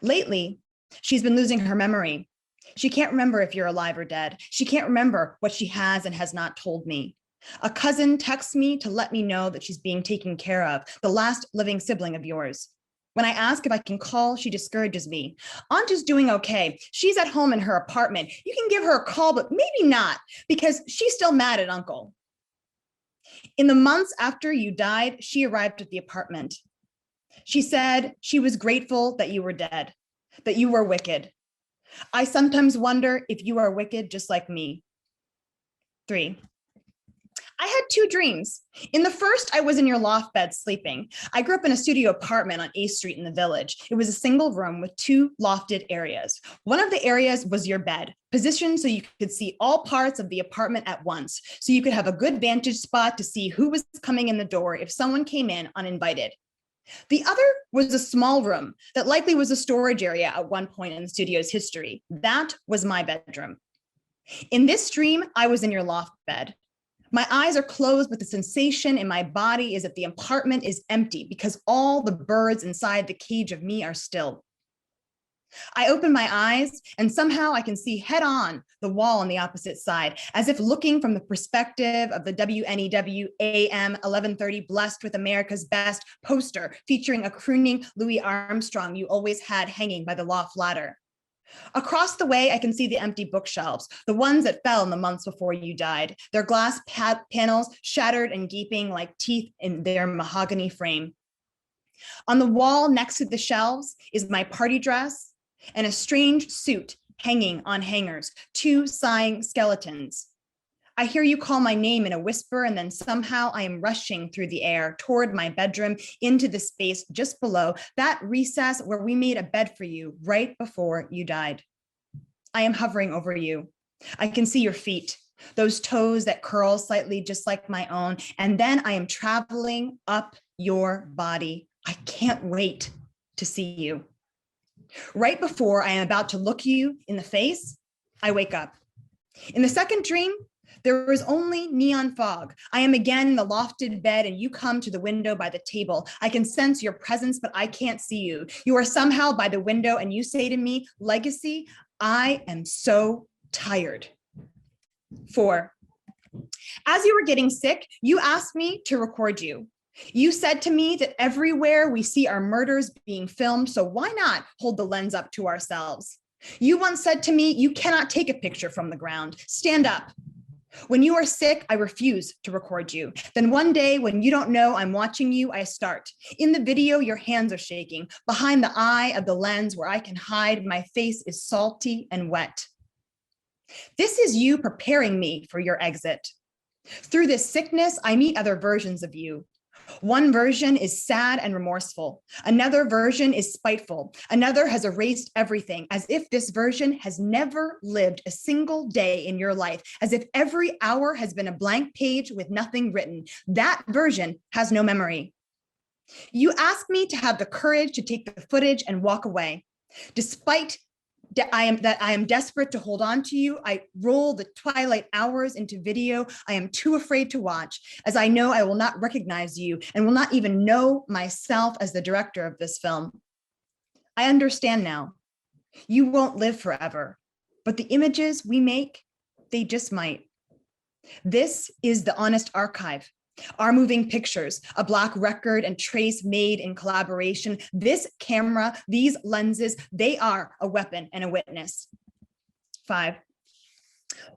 Lately, she's been losing her memory. She can't remember if you're alive or dead. She can't remember what she has and has not told me. A cousin texts me to let me know that she's being taken care of, the last living sibling of yours. When I ask if I can call, she discourages me. Aunt is doing okay. She's at home in her apartment. You can give her a call, but maybe not, because she's still mad at Uncle. In the months after you died, she arrived at the apartment. She said she was grateful that you were dead, that you were wicked. I sometimes wonder if you are wicked just like me. 3. I had 2 dreams. In the first, I was in your loft bed sleeping. I grew up in a studio apartment on 8th Street in the Village. It was a single room with 2 lofted areas. One of the areas was your bed, positioned so you could see all parts of the apartment at once, so you could have a good vantage spot to see who was coming in the door if someone came in uninvited. The other was a small room that likely was a storage area at one point in the studio's history. That was my bedroom. In this dream, I was in your loft bed. My eyes are closed, but the sensation in my body is that the apartment is empty because all the birds inside the cage of me are still. I open my eyes and somehow I can see head on the wall on the opposite side, as if looking from the perspective of the WNEW AM 1130 Blessed with America's Best poster featuring a crooning Louis Armstrong you always had hanging by the loft ladder. Across the way, I can see the empty bookshelves, the ones that fell in the months before you died, their glass panels shattered and gaping like teeth in their mahogany frame. On the wall next to the shelves is my party dress and a strange suit hanging on hangers, 2 sighing skeletons. I hear you call my name in a whisper, and then somehow I am rushing through the air toward my bedroom into the space just below, that recess where we made a bed for you right before you died. I am hovering over you. I can see your feet, those toes that curl slightly just like my own, and then I am traveling up your body. I can't wait to see you. Right before I am about to look you in the face, I wake up. In the second dream, there is only neon fog. I am again in the lofted bed and you come to the window by the table. I can sense your presence, but I can't see you. You are somehow by the window and you say to me, Legacy, I am so tired. 4. As you were getting sick, you asked me to record you. You said to me that everywhere we see our murders being filmed, so why not hold the lens up to ourselves? You once said to me, you cannot take a picture from the ground. Stand up. When you are sick, I refuse to record you. Then one day when you don't know I'm watching you, I start. In the video, your hands are shaking. Behind the eye of the lens where I can hide, my face is salty and wet. This is you preparing me for your exit. Through this sickness, I meet other versions of you. One version is sad and remorseful. Another version is spiteful. Another has erased everything, as if this version has never lived a single day in your life, as if every hour has been a blank page with nothing written. That version has no memory. You asked me to have the courage to take the footage and walk away. Despite that I am desperate to hold on to you, I roll the twilight hours into video I am too afraid to watch, as I know I will not recognize you and will not even know myself as the director of this film. I understand now. You won't live forever, but the images we make, they just might. This is the Honest Archive. Our moving pictures, a black record and trace made in collaboration. This camera, these lenses, they are a weapon and a witness. 5.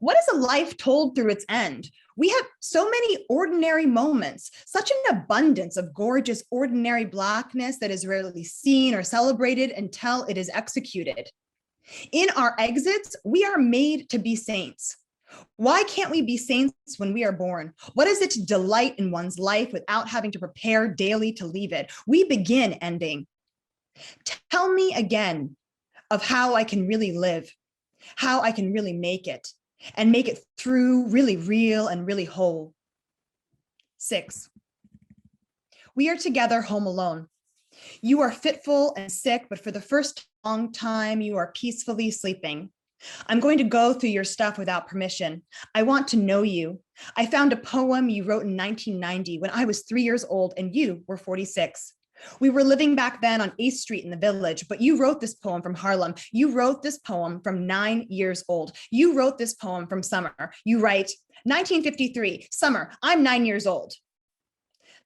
What is a life told through its end? We have so many ordinary moments, such an abundance of gorgeous ordinary blackness that is rarely seen or celebrated until it is executed. In our exits, we are made to be saints. Why can't we be saints when we are born? What is it to delight in one's life without having to prepare daily to leave it? We begin ending. Tell me again of how I can really live, how I can really make it, and make it through really real and really whole. 6. We are together home alone. You are fitful and sick, but for the first long time, you are peacefully sleeping. I'm going to go through your stuff without permission. I want to know you. I found a poem you wrote in 1990 when I was 3 years old and you were 46. We were living back then on 8th Street in the Village, but you wrote this poem from Harlem. You wrote this poem from 9 years old. You wrote this poem from summer. You write, 1953, summer, I'm 9 years old.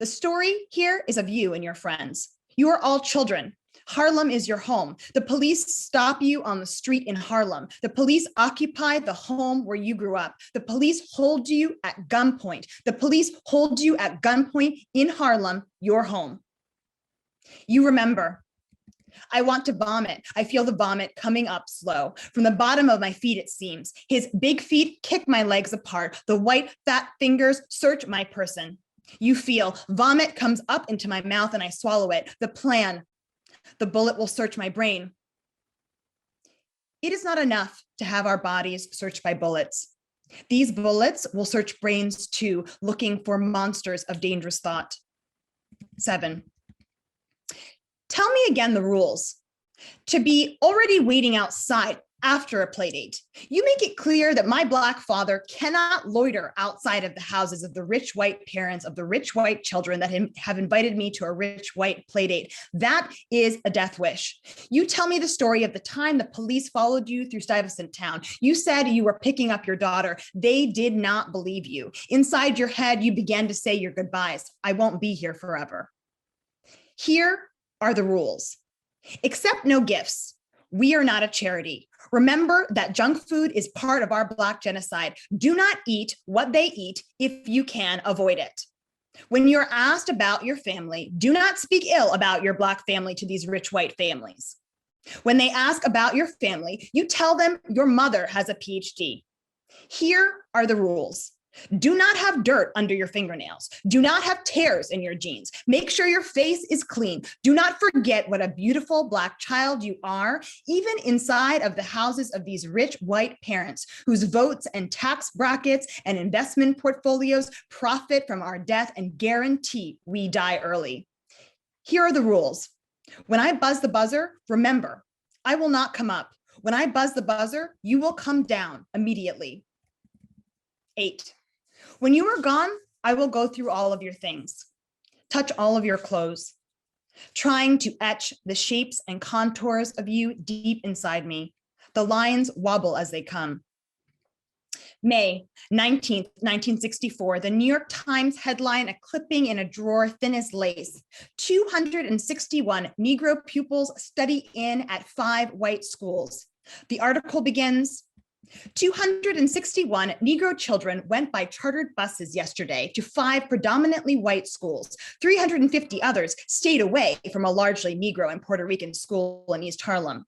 The story here is of you and your friends. You are all children. Harlem is your home. The police stop you on the street in Harlem. The police occupy the home where you grew up. The police hold you at gunpoint. The police hold you at gunpoint in Harlem, your home. You remember. I want to vomit. I feel the vomit coming up slow. From the bottom of my feet, it seems. His big feet kick my legs apart. The white, fat fingers search my person. You feel vomit comes up into my mouth and I swallow it. The plan. The bullet will search my brain. It is not enough to have our bodies searched by bullets. These bullets will search brains too, looking for monsters of dangerous thought. 7. Tell me again the rules. To be already waiting outside after a play date. You make it clear that my Black father cannot loiter outside of the houses of the rich white parents of the rich white children that have invited me to a rich white play date. That is a death wish. You tell me the story of the time the police followed you through Stuyvesant Town. You said you were picking up your daughter. They did not believe you. Inside your head, you began to say your goodbyes. I won't be here forever. Here are the rules. Accept no gifts. We are not a charity. Remember that junk food is part of our Black genocide. Do not eat what they eat if you can avoid it. When you're asked about your family, do not speak ill about your Black family to these rich white families. When they ask about your family, you tell them your mother has a PhD. Here are the rules. Do not have dirt under your fingernails. Do not have tears in your jeans. Make sure your face is clean. Do not forget what a beautiful Black child you are, even inside of the houses of these rich white parents whose votes and tax brackets and investment portfolios profit from our death and guarantee we die early. Here are the rules. When I buzz the buzzer, remember, I will not come up. When I buzz the buzzer, you will come down immediately. 8. When you are gone, I will go through all of your things, touch all of your clothes, trying to etch the shapes and contours of you deep inside me. The lines wobble as they come. May 19th, 1964, the New York Times headline, a clipping in a drawer thin as lace. 261 Negro pupils study in at 5 white schools. The article begins, 261 Negro children went by chartered buses yesterday to 5 predominantly white schools. 350 others stayed away from a largely Negro and Puerto Rican school in East Harlem.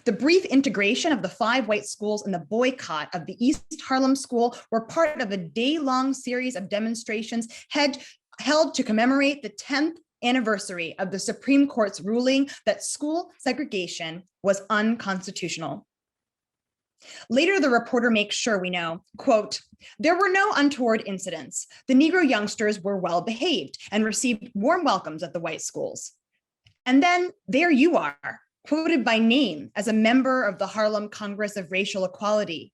The brief integration of the 5 white schools and the boycott of the East Harlem school were part of a day-long series of demonstrations held to commemorate the 10th anniversary of the Supreme Court's ruling that school segregation was unconstitutional. Later, the reporter makes sure we know, quote, there were no untoward incidents. The Negro youngsters were well behaved and received warm welcomes at the white schools. And then there you are, quoted by name as a member of the Harlem Congress of Racial Equality.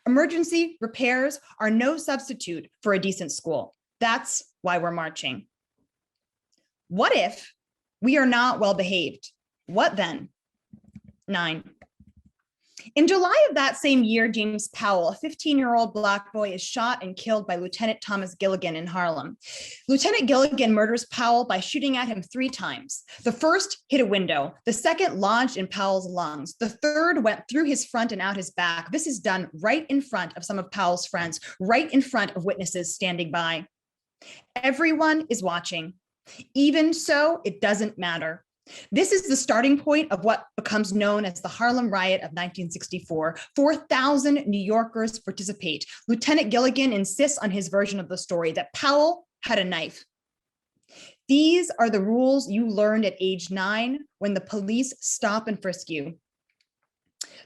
Emergency repairs are no substitute for a decent school. That's why we're marching. What if we are not well behaved? What then? 9. In July of that same year, James Powell, a 15-year-old Black boy, is shot and killed by Lieutenant Thomas Gilligan in Harlem. Lieutenant Gilligan murders Powell by shooting at him 3 times. The first hit a window. The second lodged in Powell's lungs. The third went through his front and out his back. This is done right in front of some of Powell's friends, right in front of witnesses standing by. Everyone is watching. Even so, it doesn't matter. This is the starting point of what becomes known as the Harlem Riot of 1964. 4,000 New Yorkers participate. Lieutenant Gilligan insists on his version of the story, that Powell had a knife. These are the rules you learned at age 9 when the police stop and frisk you.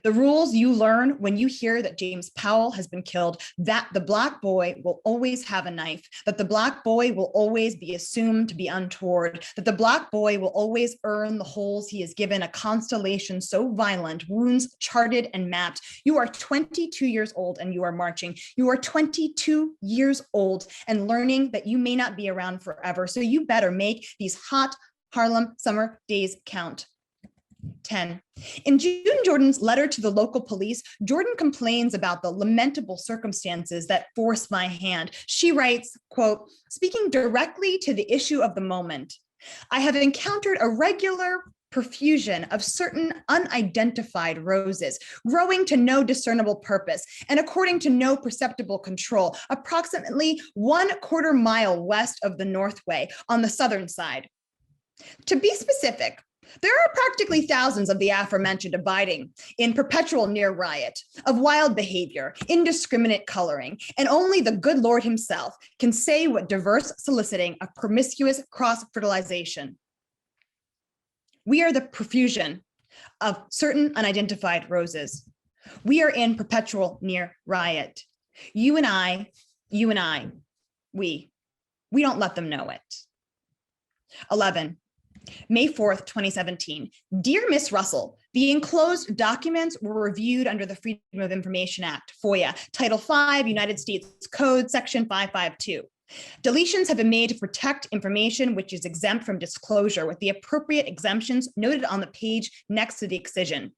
The rules you learn when you hear that James Powell has been killed, that the Black boy will always have a knife, that the Black boy will always be assumed to be untoward, that the Black boy will always earn the holes he is given, a constellation so violent, wounds charted and mapped. You are 22 years old and you are marching. You are 22 years old and learning that you may not be around forever. So you better make these hot Harlem summer days count. 10. In June Jordan's letter to the local police, Jordan complains about the lamentable circumstances that force my hand. She writes, quote, speaking directly to the issue of the moment, I have encountered a regular profusion of certain unidentified roses, growing to no discernible purpose, and according to no perceptible control, approximately 1/4 mile west of the Northway on the southern side. To be specific, there are practically thousands of the aforementioned abiding in perpetual near riot, of wild behavior, indiscriminate coloring, and only the good Lord himself can say what diverse soliciting of promiscuous cross-fertilization. We are the profusion of certain unidentified roses. We are in perpetual near riot. You and I, we don't let them know it. 11. May 4th, 2017. Dear Miss Russell, the enclosed documents were reviewed under the Freedom of Information Act, FOIA, Title V, United States Code, Section 552. Deletions have been made to protect information which is exempt from disclosure with the appropriate exemptions noted on the page next to the excision.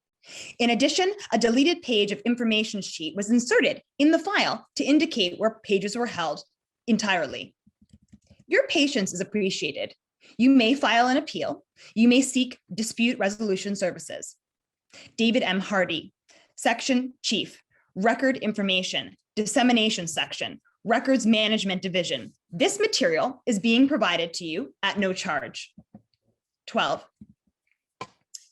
In addition, a deleted page of information sheet was inserted in the file to indicate where pages were held entirely. Your patience is appreciated. You may file an appeal. You may seek dispute resolution services. David M. Hardy, Section Chief, Record Information, Dissemination Section, Records Management Division. This material is being provided to you at no charge. 12.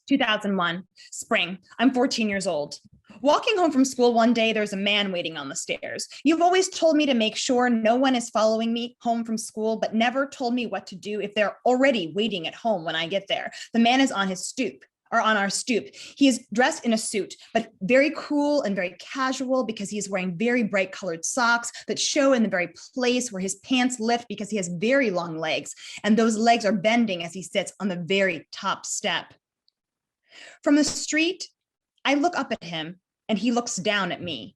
2001, spring. I'm 14 years old. Walking home from school one day, there's a man waiting on the stairs. You've always told me to make sure no one is following me home from school, but never told me what to do if they're already waiting at home when I get there. The man is on his stoop, or on our stoop. He is dressed in a suit, but very cool and very casual because he is wearing very bright colored socks that show in the very place where his pants lift because he has very long legs, and those legs are bending as he sits on the very top step. From the street, I look up at him and he looks down at me.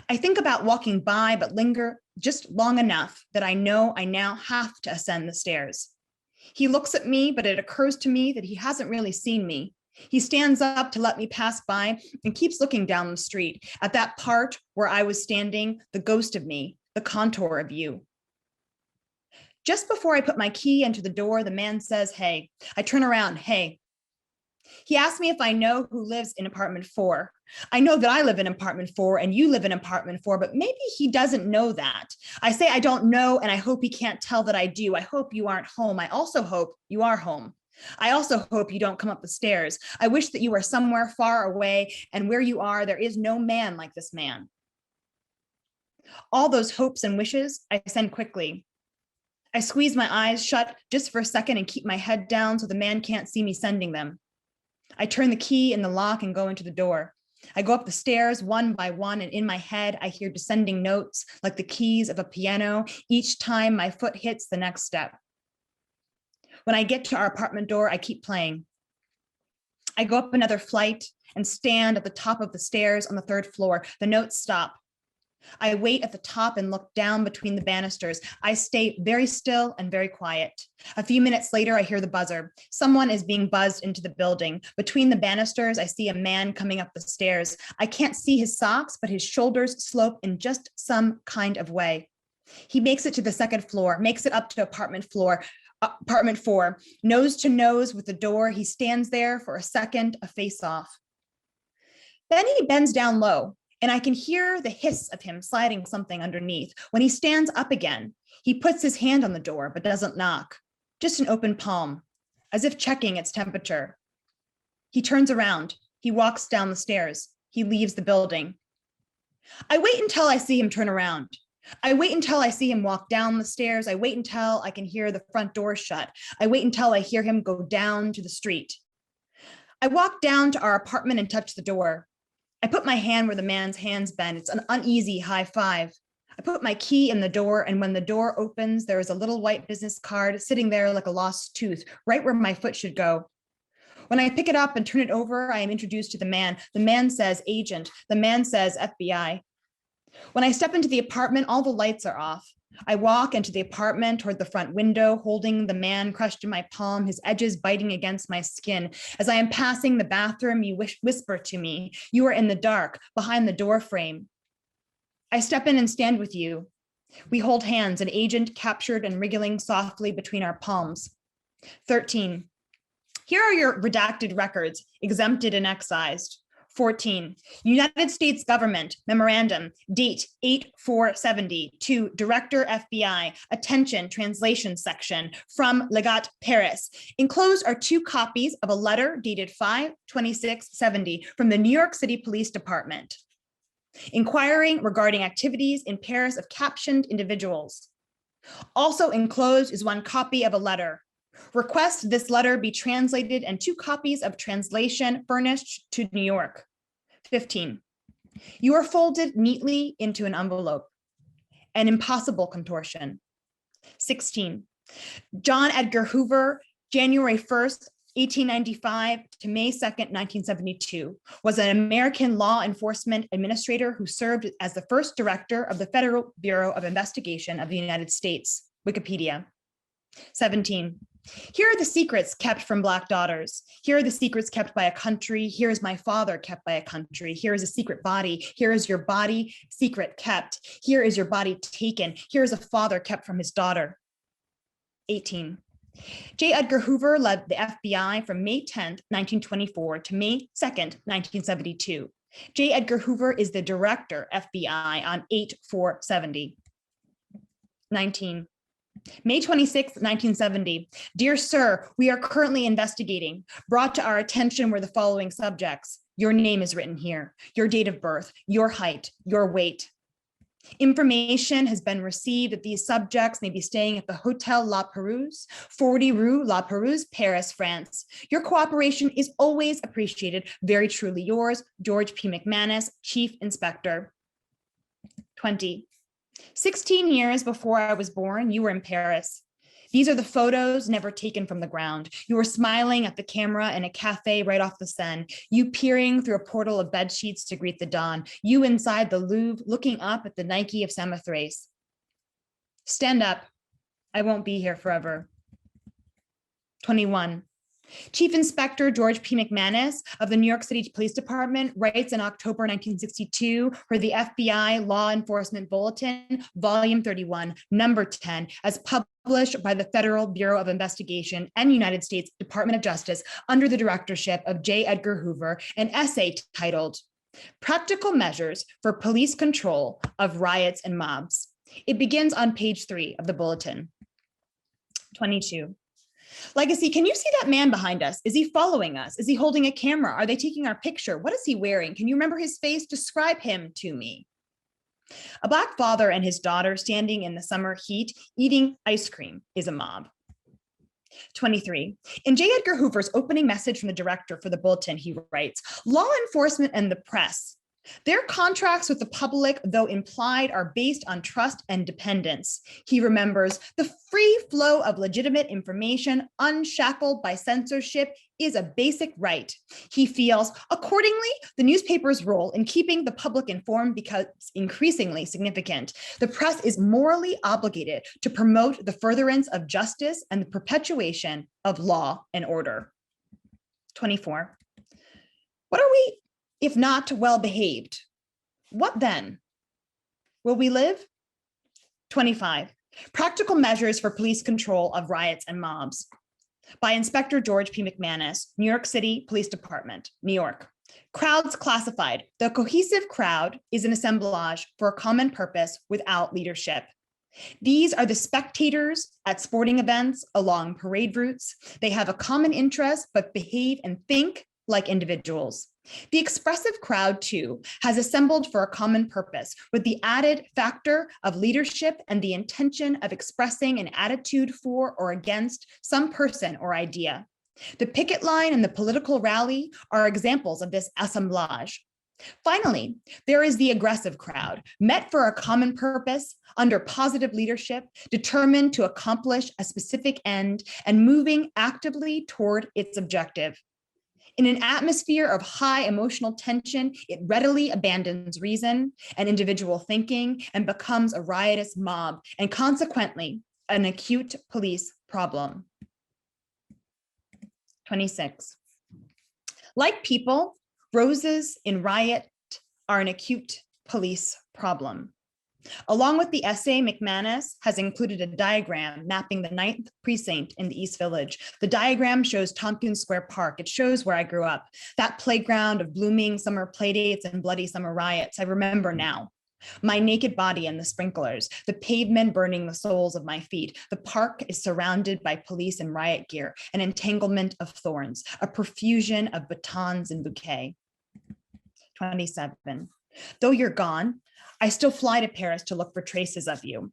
I think about walking by, but linger just long enough that I know I now have to ascend the stairs. He looks at me, but it occurs to me that he hasn't really seen me. He stands up to let me pass by and keeps looking down the street at that part where I was standing, the ghost of me, the contour of you. Just before I put my key into the door, the man says, hey. I turn around, hey. He asked me if I know who lives in apartment 4. I know that I live in apartment 4 and you live in apartment 4, but maybe he doesn't know that. I say I don't know, and I hope he can't tell that I do. I hope you aren't home. I also hope you are home. I also hope you don't come up the stairs. I wish that you were somewhere far away, and where you are, there is no man like this man. All those hopes and wishes I send quickly. I squeeze my eyes shut just for a second and keep my head down so the man can't see me sending them. I turn the key in the lock and go into the door. I go up the stairs one by one, and in my head, I hear descending notes like the keys of a piano each time my foot hits the next step. When I get to our apartment door, I keep playing. I go up another flight and stand at the top of the stairs on the 3rd floor. The notes stop. I wait at the top and look down between the banisters. I stay very still and very quiet. A few minutes later, I hear the buzzer. Someone is being buzzed into the building. Between the banisters, I see a man coming up the stairs. I can't see his socks, but his shoulders slope in just some kind of way. He makes it to the 2nd floor, makes it up to apartment 4, nose to nose with the door. He stands there for a second, a face-off. Then he bends down low, and I can hear the hiss of him sliding something underneath. When he stands up again, he puts his hand on the door, but doesn't knock, just an open palm, as if checking its temperature. He turns around. He walks down the stairs. He leaves the building. I wait until I see him turn around. I wait until I see him walk down the stairs. I wait until I can hear the front door shut. I wait until I hear him go down to the street. I walk down to our apartment and touch the door. I put my hand where the man's hand's been. It's an uneasy high five. I put my key in the door, and when the door opens, there is a little white business card sitting there like a lost tooth, right where my foot should go. When I pick it up and turn it over, I am introduced to the man. The man says agent. The man says FBI. When I step into the apartment, all the lights are off. I walk into the apartment toward the front window, holding the man crushed in my palm, his edges biting against my skin. As I am passing the bathroom, you whisper to me, you are in the dark, behind the door frame. I step in and stand with you. We hold hands, an agent captured and wriggling softly between our palms. 13. Here are your redacted records, exempted and excised. 14. United States Government Memorandum, date 8/4/70 to Director FBI, attention, translation section from Legat Paris. Enclosed are 2 copies of a letter dated 5/26/70 from the New York City Police Department, inquiring regarding activities in Paris of captioned individuals. Also enclosed is 1 copy of a letter. Request this letter be translated and 2 copies of translation furnished to New York. 15. You are folded neatly into an envelope, an impossible contortion. 16. John Edgar Hoover, January 1st, 1895 to May 2nd, 1972, was an American law enforcement administrator who served as the first director of the Federal Bureau of Investigation of the United States. Wikipedia. 17. Here are the secrets kept from Black daughters. Here are the secrets kept by a country. Here is my father kept by a country. Here is a secret body. Here is your body secret kept. Here is your body taken. Here is a father kept from his daughter. 18. J. Edgar Hoover led the FBI from May 10th, 1924 to May 2nd, 1972. J. Edgar Hoover is the director FBI on 8/4/70. 19. May 26, 1970. Dear sir, we are currently investigating. Brought to our attention were the following subjects. Your name is written here, your date of birth, your height, your weight. Information has been received that these subjects may be staying at the Hotel La Perouse, 40 Rue La Perouse, Paris, France. Your cooperation is always appreciated. Very truly yours, George P. McManus, Chief Inspector. 20. 16 years before I was born, you were in Paris. These are the photos never taken from the ground. You were smiling at the camera in a cafe right off the Seine. You peering through a portal of bed sheets to greet the dawn. You inside the Louvre, looking up at the Nike of Samothrace. Stand up. I won't be here forever. 21. Chief Inspector George P. McManus of the New York City Police Department writes in October 1962 for the FBI Law Enforcement Bulletin, Volume 31, Number 10, as published by the Federal Bureau of Investigation and United States Department of Justice under the directorship of J. Edgar Hoover, an essay titled Practical Measures for Police Control of Riots and Mobs. It begins on page 3 of the bulletin. 22. Legacy, can you see that man behind us? Is he following us? Is he holding a camera? Are they taking our picture? What is he wearing? Can you remember his face? Describe him to me. A Black father and his daughter standing in the summer heat eating ice cream is a mob. 23. In J. Edgar Hoover's opening message from the director for the bulletin, he writes, law enforcement and the press, their contracts with the public, though implied, are based on trust and dependence. He remembers the free flow of legitimate information, unshackled by censorship, is a basic right. He feels, accordingly, the newspaper's role in keeping the public informed becomes increasingly significant. The press is morally obligated to promote the furtherance of justice and the perpetuation of law and order. 24. What are we, if not well behaved? What then? Will we live? 25. Practical measures for police control of riots and mobs. By Inspector George P. McManus, New York City Police Department, New York. Crowds classified. The cohesive crowd is an assemblage for a common purpose without leadership. These are the spectators at sporting events along parade routes. They have a common interest, but behave and think like individuals. The expressive crowd, too, has assembled for a common purpose with the added factor of leadership and the intention of expressing an attitude for or against some person or idea. The picket line and the political rally are examples of this assemblage. Finally, there is the aggressive crowd, met for a common purpose, under positive leadership, determined to accomplish a specific end and moving actively toward its objective. In an atmosphere of high emotional tension, it readily abandons reason and individual thinking and becomes a riotous mob, and consequently, an acute police problem. 26. Like people, roses in riot are an acute police problem. Along with the essay, McManus has included a diagram mapping the 9th precinct in the East Village. The diagram shows Tompkins Square Park. It shows where I grew up. That playground of blooming summer playdates and bloody summer riots, I remember now. My naked body and the sprinklers, the pavement burning the soles of my feet. The park is surrounded by police in riot gear, an entanglement of thorns, a profusion of batons and bouquet. 27. Though you're gone, I still fly to Paris to look for traces of you.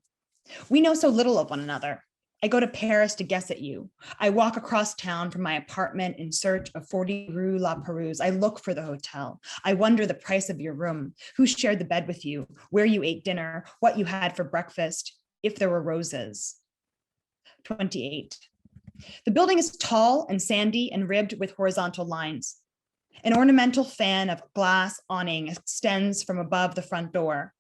We know so little of one another. I go to Paris to guess at you. I walk across town from my apartment in search of 40 Rue La Perouse. I look for the hotel. I wonder the price of your room, who shared the bed with you, where you ate dinner, what you had for breakfast, if there were roses. 28. The building is tall and sandy and ribbed with horizontal lines. An ornamental fan of glass awning extends from above the front door.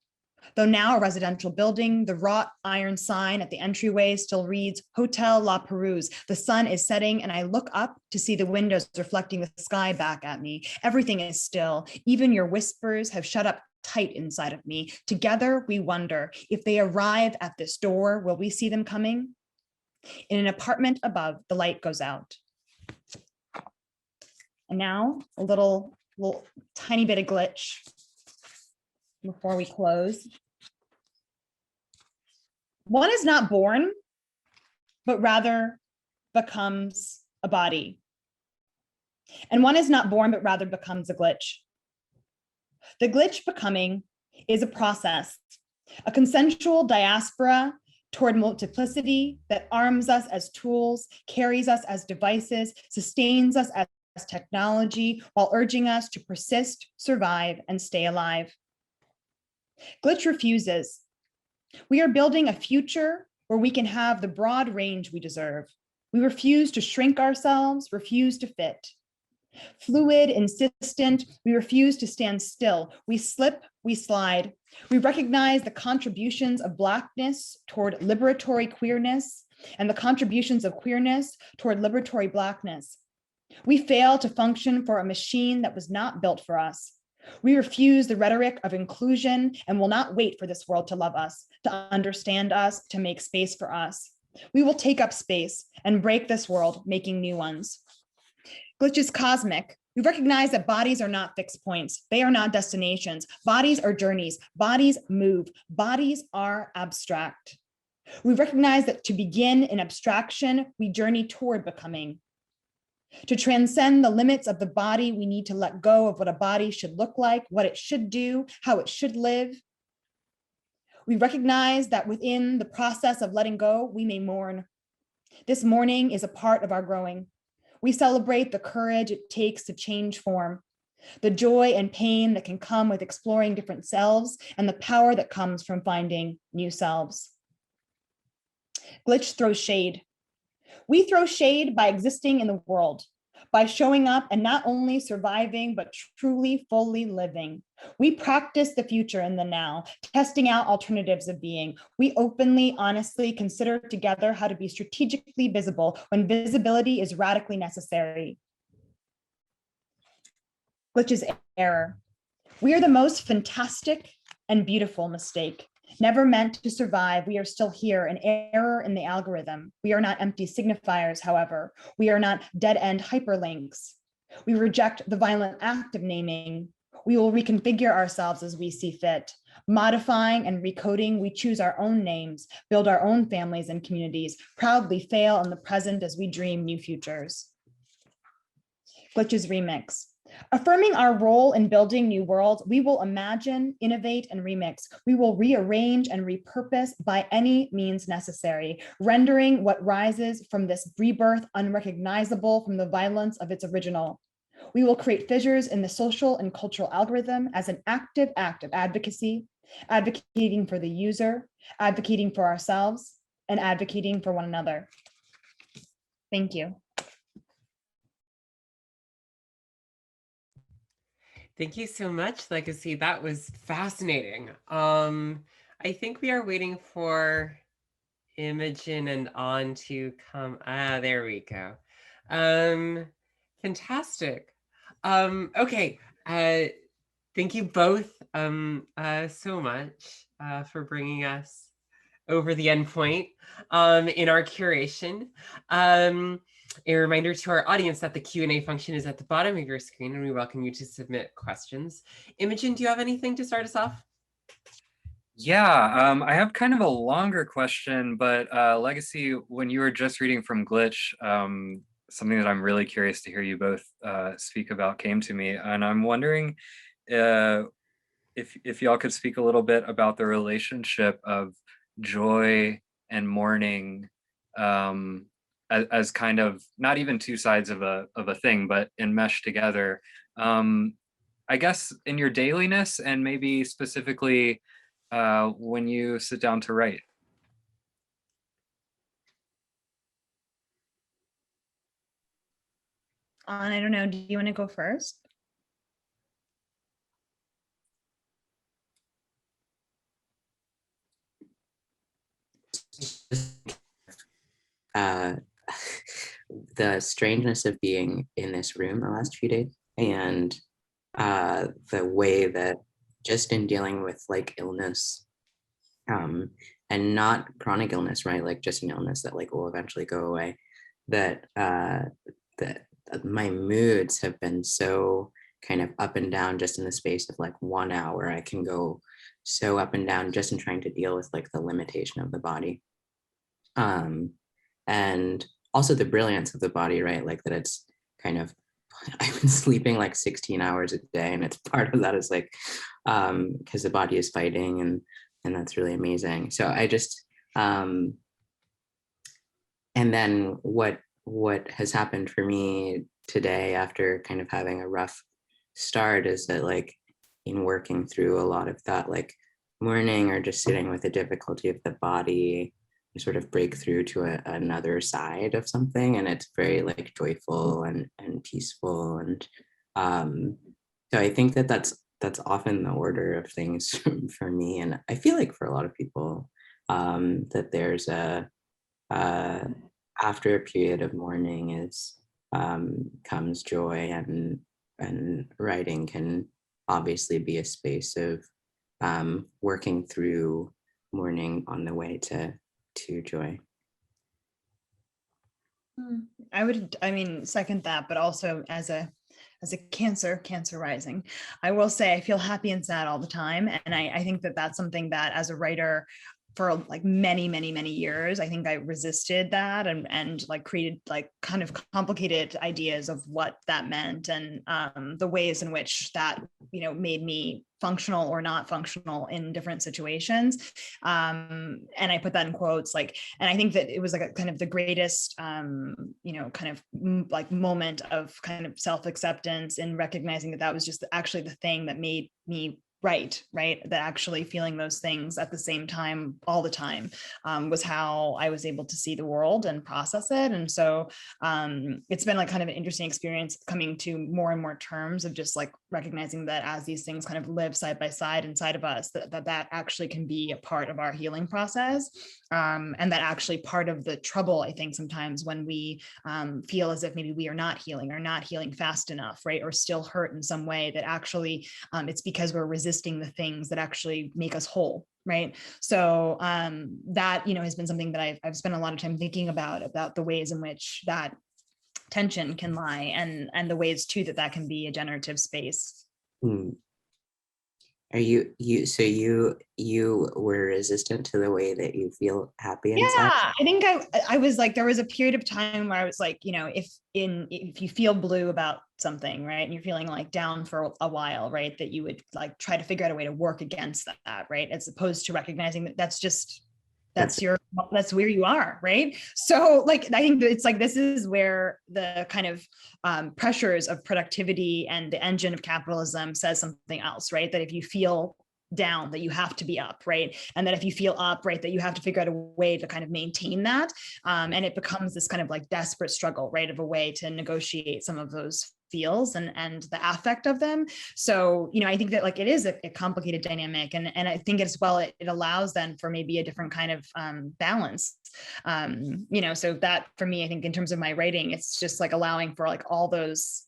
Though now a residential building, the wrought iron sign at the entryway still reads Hotel La Perouse. The sun is setting and I look up to see the windows reflecting the sky back at me. Everything is still. Even your whispers have shut up tight inside of me. Together we wonder, if they arrive at this door, will we see them coming? In an apartment above, the light goes out. And now a little tiny bit of glitch before we close. One is not born, but rather becomes a body. And one is not born, but rather becomes a glitch. The glitch becoming is a process, a consensual diaspora toward multiplicity that arms us as tools, carries us as devices, sustains us as technology, while urging us to persist, survive, and stay alive. Glitch refuses. We are building a future where we can have the broad range we deserve. We refuse to shrink ourselves, refuse to fit. Fluid, insistent, we refuse to stand still. We slip, we slide. We recognize the contributions of Blackness toward liberatory queerness and the contributions of queerness toward liberatory Blackness. We fail to function for a machine that was not built for us. We refuse the rhetoric of inclusion and will not wait for this world to love us, to understand us, to make space for us. We will take up space and break this world, making new ones. Glitch is cosmic. We recognize that bodies are not fixed points. They are not destinations. Bodies are journeys. Bodies move. Bodies are abstract. We recognize that to begin in abstraction, we journey toward becoming. To transcend the limits of the body, we need to let go of what a body should look like, what it should do, how it should live. We recognize that within the process of letting go, we may mourn. This mourning is a part of our growing. We celebrate the courage it takes to change form, the joy and pain that can come with exploring different selves, and the power that comes from finding new selves. Glitch throws shade. We throw shade by existing in the world, by showing up and not only surviving, but truly, fully living. We practice the future in the now, testing out alternatives of being. We openly, honestly consider together how to be strategically visible when visibility is radically necessary. Glitch is error. We are the most fantastic and beautiful mistake. Never meant to survive, we are still here, an error in the algorithm. We are not empty signifiers, however. We are not dead-end hyperlinks. We reject the violent act of naming. We will reconfigure ourselves as we see fit. Modifying and recoding, we choose our own names, build our own families and communities, proudly fail in the present as we dream new futures. Glitch's remix. Affirming our role in building new worlds, we will imagine, innovate, and remix. We will rearrange and repurpose by any means necessary, rendering what rises from this rebirth unrecognizable from the violence of its original. We will create fissures in the social and cultural algorithm as an active act of advocacy, advocating for the user, advocating for ourselves, and advocating for one another. Thank you. Thank you so much, Legacy. That was fascinating. I think we are waiting for Imogen and On to come. There we go. Fantastic. Okay. Thank you both so much for bringing us over the endpoint in our curation. A reminder to our audience that the Q&A function is at the bottom of your screen, and we welcome you to submit questions. Imogen, do you have anything to start us off? Yeah, I have kind of a longer question, but Legacy, when you were just reading from Glitch, something that I'm really curious to hear you both speak about came to me, and I'm wondering if y'all could speak a little bit about the relationship of joy and mourning as kind of not even two sides of a thing, but enmeshed together. I guess in your dailiness, and maybe specifically when you sit down to write. I don't know, do you want to go first? uh, the strangeness of being in this room the last few days, and the way that just in dealing with like illness, and not chronic illness, right? Like just an illness that like will eventually go away, that that my moods have been so kind of up and down just in the space of like 1 hour. I can go so up and down just in trying to deal with like the limitation of the body. And also the brilliance of the body, right? Like that it's kind of, I've been sleeping like 16 hours a day, and it's part of that is like, because the body is fighting, and that's really amazing. So I just, and then what has happened for me today after kind of having a rough start is that like in working through a lot of that, like mourning or just sitting with the difficulty of the body, you sort of break through to another side of something, and it's very like joyful and peaceful. And so I think that that's often the order of things for me, and I feel like for a lot of people, that there's a after a period of mourning is comes joy, and writing can obviously be a space of working through mourning on the way to joy. I mean, second that, but also as a cancer rising, I will say I feel happy and sad all the time. And I think that that's something that as a writer for like many years, I think I resisted that and like created like kind of complicated ideas of what that meant, and the ways in which that, you know, made me functional or not functional in different situations. And I put that in quotes, like, and I think that it was like a kind of the greatest, you know, kind of like moment of kind of self-acceptance and recognizing that that was just actually the thing that made me right, that actually feeling those things at the same time all the time was how I was able to see the world and process it. And so it's been like kind of an interesting experience coming to more and more terms of just like recognizing that as these things kind of live side by side inside of us, that actually can be a part of our healing process. And that actually part of the trouble, I think, sometimes when we feel as if maybe we are not healing or not healing fast enough, right, or still hurt in some way, that actually it's because we're resisting the things that actually make us whole, right? So that, you know, has been something that I've spent a lot of time thinking about the ways in which that tension can lie, and the ways too that can be a generative space. Are you were resistant to the way that you feel happy inside? Yeah, I think I was like, there was a period of time where I was like, you know, if you feel blue about something, right, and you're feeling like down for a while, right, that you would like try to figure out a way to work against that, right, as opposed to recognizing that that's just that's where you are, right? So like, I think that it's like, this is where the kind of pressures of productivity and the engine of capitalism says something else, right? That if you feel down, that you have to be up, right? And that if you feel up, right, that you have to figure out a way to kind of maintain that. And it becomes this kind of like desperate struggle, right, of a way to negotiate some of those feels and the affect of them. So, you know, I think that like it is a complicated dynamic, and I think as well it allows then for maybe a different kind of balance. You know, so that for me, I think in terms of my writing, it's just like allowing for like all those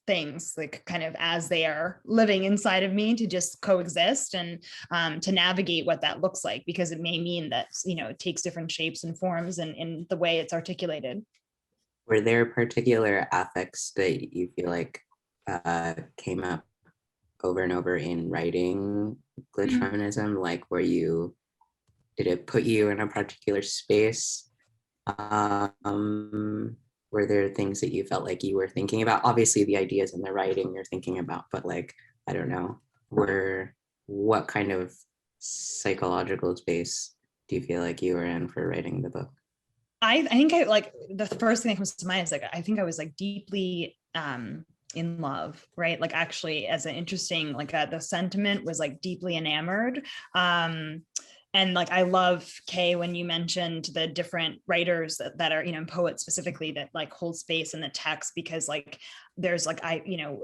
things like kind of as they are living inside of me to just coexist, and to navigate what that looks like, because it may mean that, you know, it takes different shapes and forms and in the way it's articulated. Were there particular affects that you feel like came up over and over in writing glitch feminism? Like, did it put you in a particular space? Were there things that you felt like you were thinking about? Obviously the ideas in the writing you're thinking about, but like, I don't know, what kind of psychological space do you feel like you were in for writing the book? I think I like the first thing that comes to mind is like, I think I was like deeply in love, right? Like actually as an interesting, like the sentiment was like deeply enamored. And like, I love, Kay, when you mentioned the different writers that are, you know, poets specifically that like hold space in the text, because like, there's like, you know,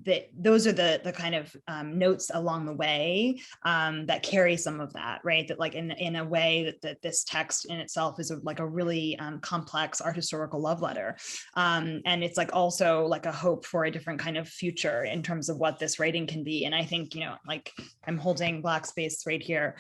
that those are the kind of notes along the way that carry some of that, right? That like in a way that this text in itself is like a really complex art historical love letter. And it's like also like a hope for a different kind of future in terms of what this writing can be. And I think, you know, like I'm holding Black Space right here.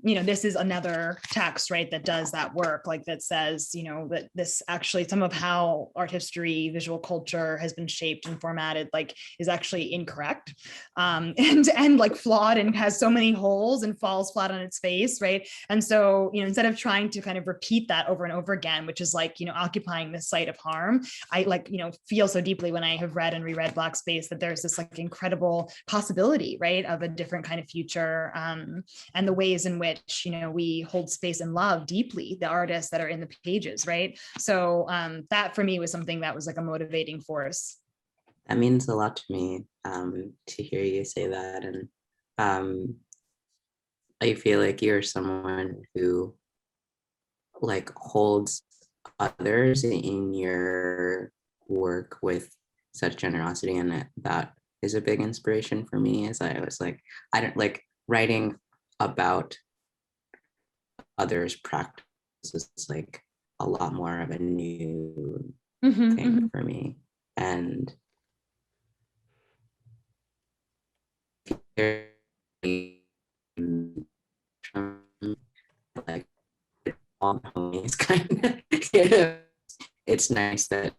You know, this is another text, right, that does that work, like that says, you know, that this actually some of how art history, visual culture has been shaped and formatted like is actually incorrect, and like flawed, and has so many holes and falls flat on its face, right? And so, you know, instead of trying to kind of repeat that over and over again, which is like, you know, occupying this site of harm, I like, you know, feel so deeply when I have read and reread Black Space that there's this like incredible possibility, right, of a different kind of future, and the ways in which, you know, we hold space and love deeply the artists that are in the pages, right? So that for me was something that was like a motivating force. That means a lot to me, to hear you say that. And I feel like you're someone who like holds others in your work with such generosity, and that is a big inspiration for me. As I was like, I don't like writing about others' practices is like a lot more of a new thing for me. And like all homies kind of, you know, it's nice that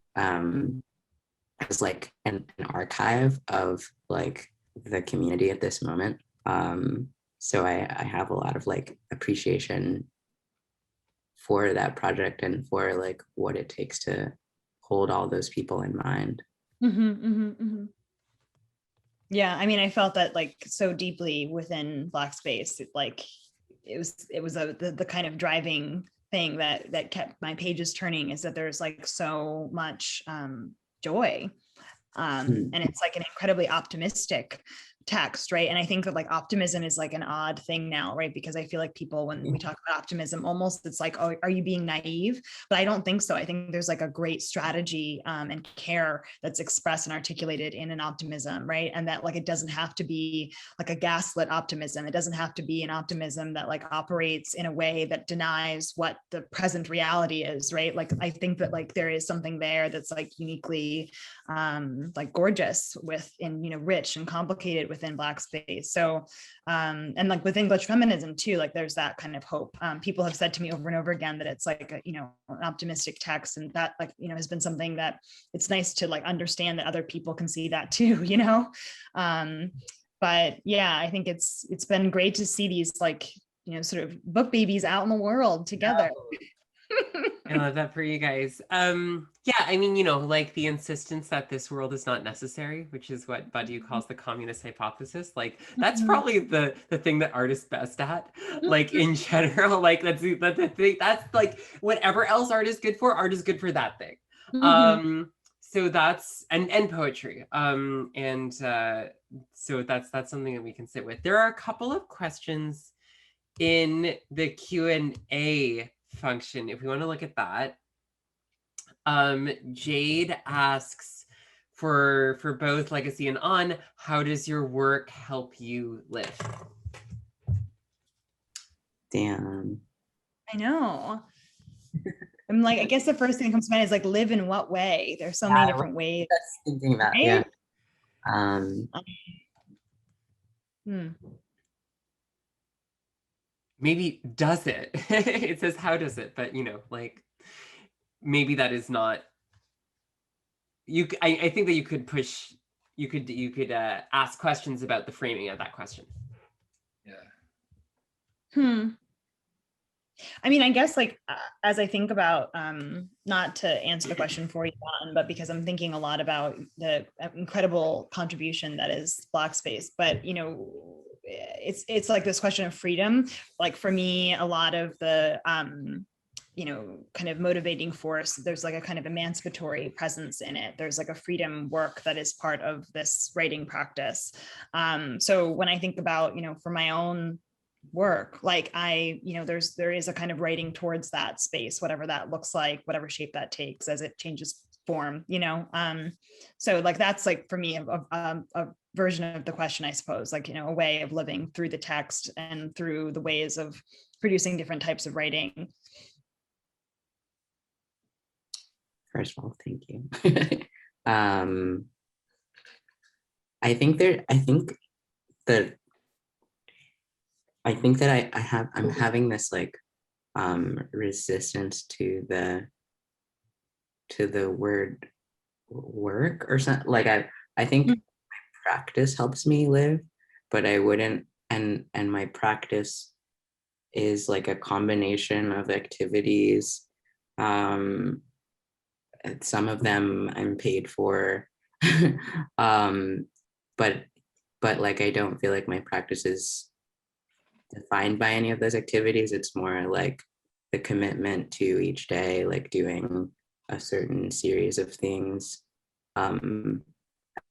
it's like an archive of like the community at this moment. So I have a lot of like appreciation for that project and for like what it takes to hold all those people in mind. Yeah, I mean, I felt that like so deeply within Black Space. It was the kind of driving thing that kept my pages turning, is that there's like so much joy, and it's like an incredibly optimistic text, right? And I think that like optimism is like an odd thing now, right? Because I feel like people, when we talk about optimism, almost it's like, oh, are you being naive? But I don't think so. I think there's like a great strategy and care that's expressed and articulated in an optimism, right? And that like it doesn't have to be like a gaslit optimism. It doesn't have to be an optimism that like operates in a way that denies what the present reality is, right? Like I think that like there is something there that's like uniquely like gorgeous within, you know, rich and complicated within Black Space. So and like within glitch feminism too, like there's that kind of hope. People have said to me over and over again that it's like a, you know, an optimistic text, and that like, you know, has been something that it's nice to like understand that other people can see that too, you know. But yeah, I think it's been great to see these like, you know, sort of book babies out in the world together. I love that for you guys. Yeah, I mean, like the insistence that this world is not necessary, which is what Badiou calls the communist hypothesis. Like that's Mhm. probably the thing that art is best at. Like in general, like that's the thing. That's like whatever else art is good for, art is good for that thing. Mhm. So that's and poetry. And so that's something that we can sit with. There are a couple of questions in the Q&A function, if we want to look at that. Jade asks for both legacy and on, how does your work help you live? Damn. I know. I'm like, I guess the first thing that comes to mind is like, live in what way? There's so many I was different ways, just thinking that, right? yeah. Um, Hmm. Maybe does it? It says how does it, but like maybe that is not you. I think that you could push. You could ask questions about the framing of that question. Yeah. Hmm. I mean, I guess like as I think about not to answer the question for you, Don, but because I'm thinking a lot about the incredible contribution that is Black space, but it's like this question of freedom. Like for me, a lot of the kind of motivating force, there's like a kind of emancipatory presence in it. There's like a freedom work that is part of this writing practice. So when I think about, for my own work, like there is a kind of writing towards that space, whatever that looks like, whatever shape that takes as it changes form. So like that's like for me a version of the question, I suppose, like a way of living through the text and through the ways of producing different types of writing. First of all, thank you. um, that I'm having this like resistance to the word work or something. Like I think my practice helps me live, but I wouldn't, and my practice is like a combination of activities. Some of them I'm paid for. um, but like I don't feel like my practice is defined by any of those activities. It's more like the commitment to each day, like doing a certain series of things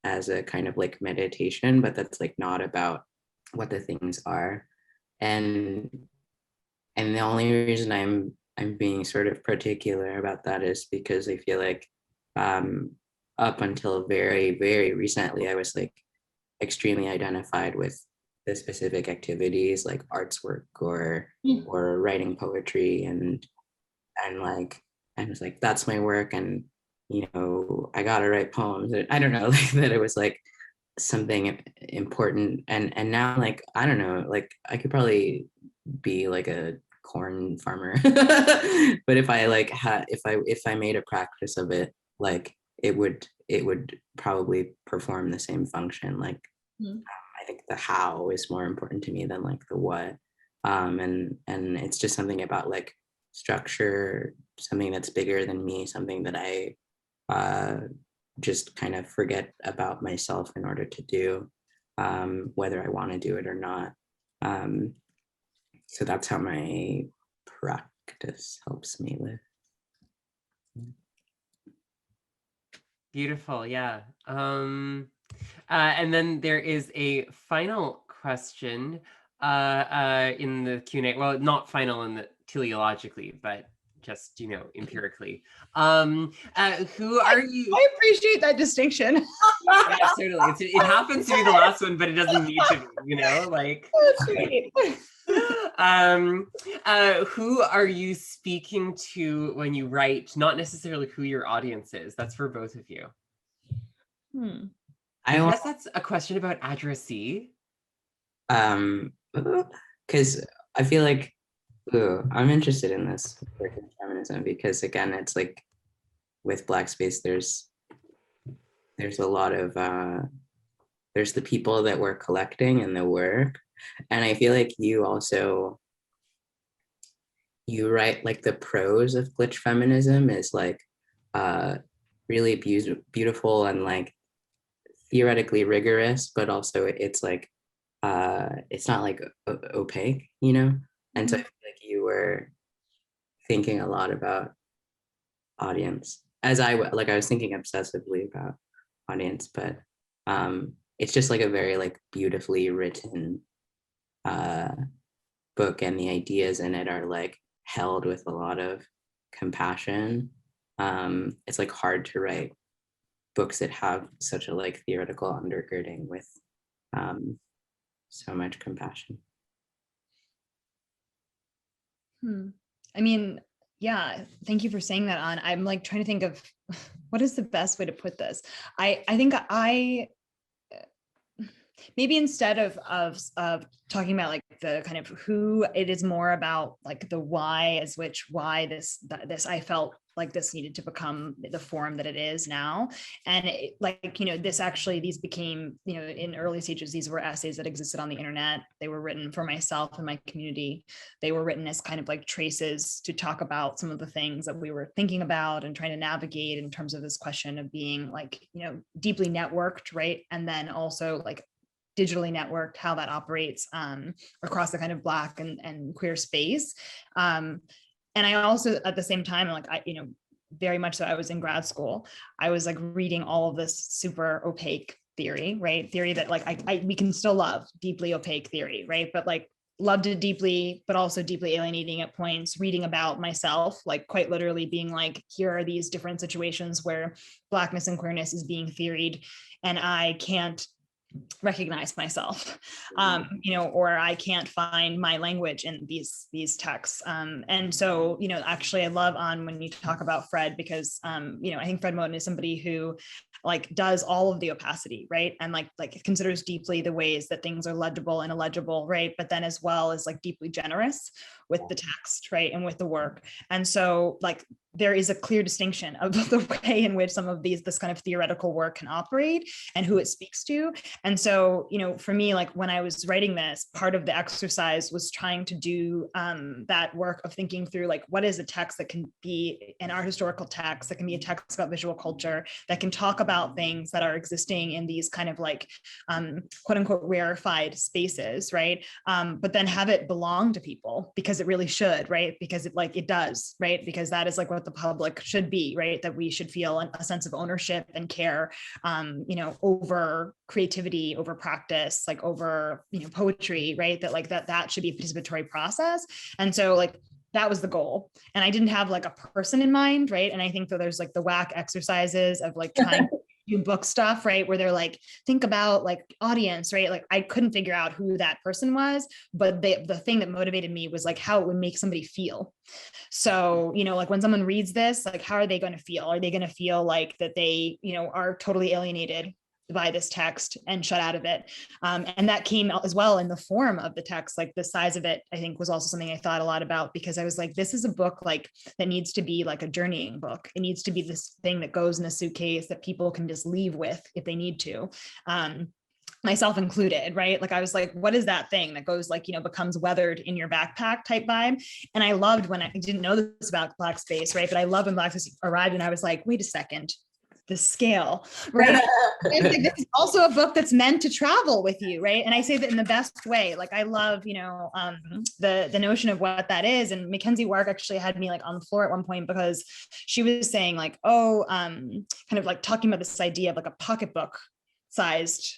as a kind of like meditation, but that's like not about what the things are. And the only reason I'm being sort of particular about that is because I feel like up until very, very recently, I was like extremely identified with the specific activities like arts work or writing poetry and like I was like, that's my work, and I gotta write poems. I don't know, like that it was like something important, and now like I don't know, like I could probably be like a corn farmer but if I like had if I made a practice of it, like it would probably perform the same function. Like I think the how is more important to me than like the what. And it's just something about like structure, something that's bigger than me, something that I just kind of forget about myself in order to do, whether I want to do it or not. So that's how my practice helps me live. Beautiful, yeah. And then there is a final question in the Q&A. Well, not final in the teleologically, but just empirically. Who are you? I appreciate that distinction. Yeah, totally. It happens to be the last one, but it doesn't need to be. Like. That's great. Who are you speaking to when you write? Not necessarily who your audience is. That's for both of you. I guess that's a question about addressee. Because I feel like I'm interested in this work in feminism because again, it's like with Black space, there's a lot of there's the people that we're collecting and the work, and I feel like you also you write like the prose of glitch feminism is like really beautiful and like theoretically rigorous, but also it's like it's not like opaque, you know? And so I feel like you were thinking a lot about audience, as I was thinking obsessively about audience, but it's just like a very like beautifully written book, and the ideas in it are like held with a lot of compassion. It's like hard to write books that have such a like theoretical undergirding with so much compassion. I mean, yeah, thank you for saying that, On. I'm like trying to think of what is the best way to put this. I think I maybe instead of talking about like the kind of who, it is more about like the why, as which why this I felt like this needed to become the form that it is now. And it, like, you know, these became, you know, in early stages, these were essays that existed on the internet. They were written for myself and my community. They were written as kind of like traces to talk about some of the things that we were thinking about and trying to navigate in terms of this question of being like, you know, deeply networked, right? And then also like digitally networked, how that operates across the kind of Black and queer space. And I also, at the same time, like, you know, very much so, I was in grad school. I was like reading all of this super opaque theory, right? Theory that like we can still love, deeply opaque theory, right? But like loved it deeply, but also deeply alienating at points, reading about myself, like quite literally being like, here are these different situations where Blackness and queerness is being theoried, and I can't recognize myself, you know, or I can't find my language in these texts. And so, you know, actually I love On when you talk about Fred, because, you know, I think Fred Moten is somebody who like does all of the opacity, right? And like considers deeply the ways that things are legible and illegible, right? But then as well as like deeply generous with the text, right? And with the work. And so like there is a clear distinction of the way in which some of this kind of theoretical work can operate and who it speaks to. And so, you know, for me, like when I was writing this, part of the exercise was trying to do that work of thinking through like, what is a text that can be an art historical text, that can be a text about visual culture, that can talk about things that are existing in these kind of like quote unquote rarefied spaces, right? But then have it belong to people, because it really should, right? Because it does, right? Because that is like what the public should be, right? That we should feel a sense of ownership and care, you know, over creativity, over practice, like over, you know, poetry, right? That like that should be a participatory process. And so like that was the goal. And I didn't have like a person in mind, right? And I think that there's like the whack exercises of like trying to do book stuff, right? Where they're like, think about like audience, right? Like I couldn't figure out who that person was, but the thing that motivated me was like how it would make somebody feel. So, you know, like when someone reads this, like how are they going to feel? Are they going to feel like that they, you know, are totally alienated by this text and shut out of it? And that came as well in the form of the text. Like the size of it, I think, was also something I thought a lot about, because I was like, this is a book like that needs to be like a journeying book. It needs to be this thing that goes in a suitcase that people can just leave with if they need to. Myself included, right? Like I was like, what is that thing that goes like, you know, becomes weathered in your backpack type vibe? And I loved when I didn't know this about Black space, right? But I love when Black space arrived and I was like, wait a second, the scale, right? Like, this is also a book that's meant to travel with you, right? And I say that in the best way. Like I love, you know, the notion of what that is. And Mackenzie Wark actually had me like on the floor at one point, because she was saying like, oh, kind of like talking about this idea of like a pocketbook sized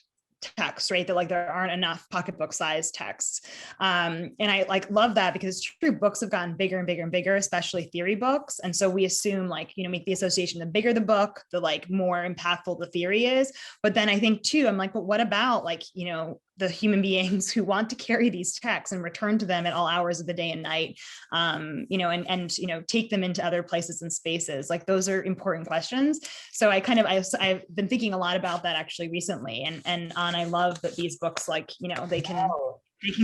text, right? That like there aren't enough pocketbook sized texts. And I like love that, because it's true, books have gotten bigger and bigger and bigger, especially theory books. And so we assume like, you know, make the association, the bigger the book, the like more impactful the theory is. But then I think too, I'm like, but what about like, you know, the human beings who want to carry these texts and return to them at all hours of the day and night, you know, and you know, take them into other places and spaces. Like those are important questions. So I've been thinking a lot about that actually recently, and I love that these books, like, you know, they can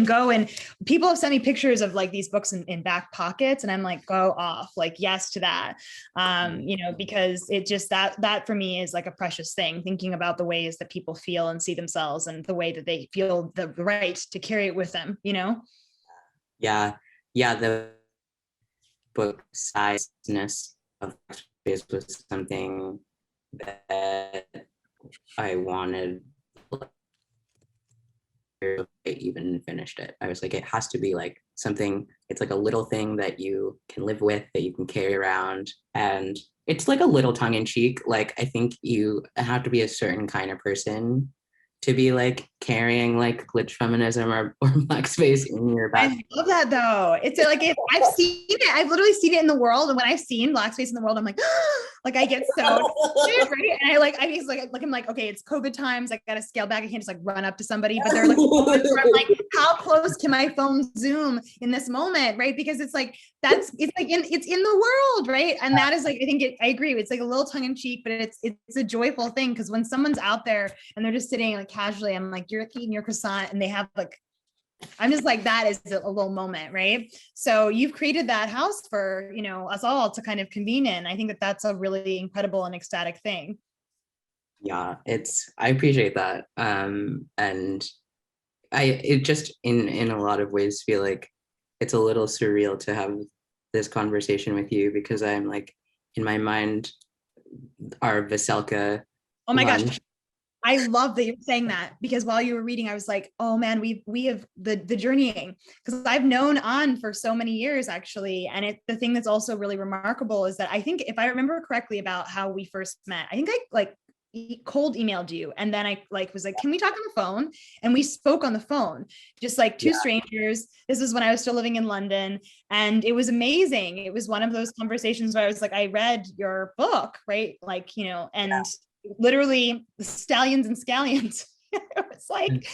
go, and people have sent me pictures of like these books in back pockets, and I'm like, go off, like yes to that, you know, because it just that for me is like a precious thing, thinking about the ways that people feel and see themselves, and the way that they feel the right to carry it with them, you know. Yeah, book sizeness of space was something that I wanted. I even finished it. I was like, it has to be like something, it's like a little thing that you can live with, that you can carry around. And it's like a little tongue in cheek. Like, I think you have to be a certain kind of person to be like carrying like glitch feminism or black space in your back. I love that though. It's like I've seen it. I've literally seen it in the world, and when I've seen black space in the world, I'm like, like I get so excited, right? And I'm like, okay, it's COVID times. I gotta scale back. I can't just like run up to somebody. But they're like, moments where I'm like, how close can my phone zoom in this moment, right? Because it's like it's in the world, right? And that is like, I agree. It's like a little tongue in cheek, but it's a joyful thing, because when someone's out there and they're just sitting like casually, I'm like, you're eating your croissant, and they have like, I'm just like, that is a little moment, right? So you've created that house for, us all to kind of convene in. I think that that's a really incredible and ecstatic thing. Yeah, I appreciate that. And it just in a lot of ways feel like it's a little surreal to have this conversation with you, because I'm like, in my mind, our Veselka Oh my lunch. gosh. I love that you're saying that, because while you were reading, I was like, oh man, we have the journeying, because I've known An for so many years actually. And the thing that's also really remarkable is that I think, if I remember correctly about how we first met, I think I like cold emailed you, and then I like was like, can we talk on the phone? And we spoke on the phone, just like two strangers. This is when I was still living in London, and it was amazing. It was one of those conversations where I was like, I read your book, right? Like, and literally the stallions and scallions. I was like,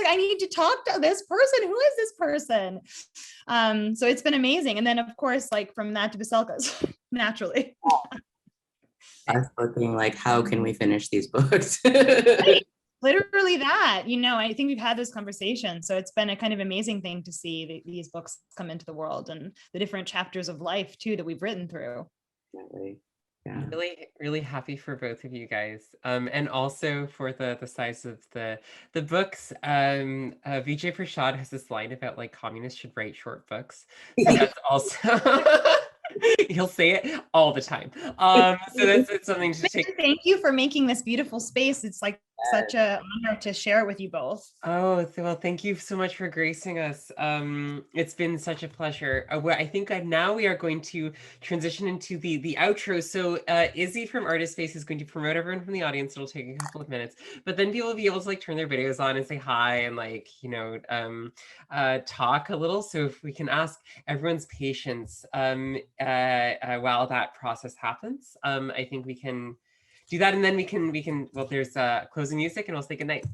I need to talk to this person. Who is this person? So it's been amazing. And then of course, like from that to Veselka's, naturally. I was looking like, how can we finish these books? Right. Literally that, I think we've had this conversation. So it's been a kind of amazing thing to see these books come into the world, and the different chapters of life too that we've written through. Definitely. Yeah. Really, really happy for both of you guys, and also for the size of the books. Vijay Prashad has this line about like communists should write short books, so that's also he'll say it all the time. So it's something to take. Thank you for making this beautiful space. It's like such an honor to share it with you both. Oh, well, thank you so much for gracing us. It's been such a pleasure. Well, I think now we are going to transition into the outro. So Izzy from Artist Space is going to promote everyone from the audience. It'll take a couple of minutes, but then people will be able to like turn their videos on and say hi and like, talk a little. So if we can ask everyone's patience while that process happens, I think we can do that, and then we can well, there's closing music, and we'll say good night.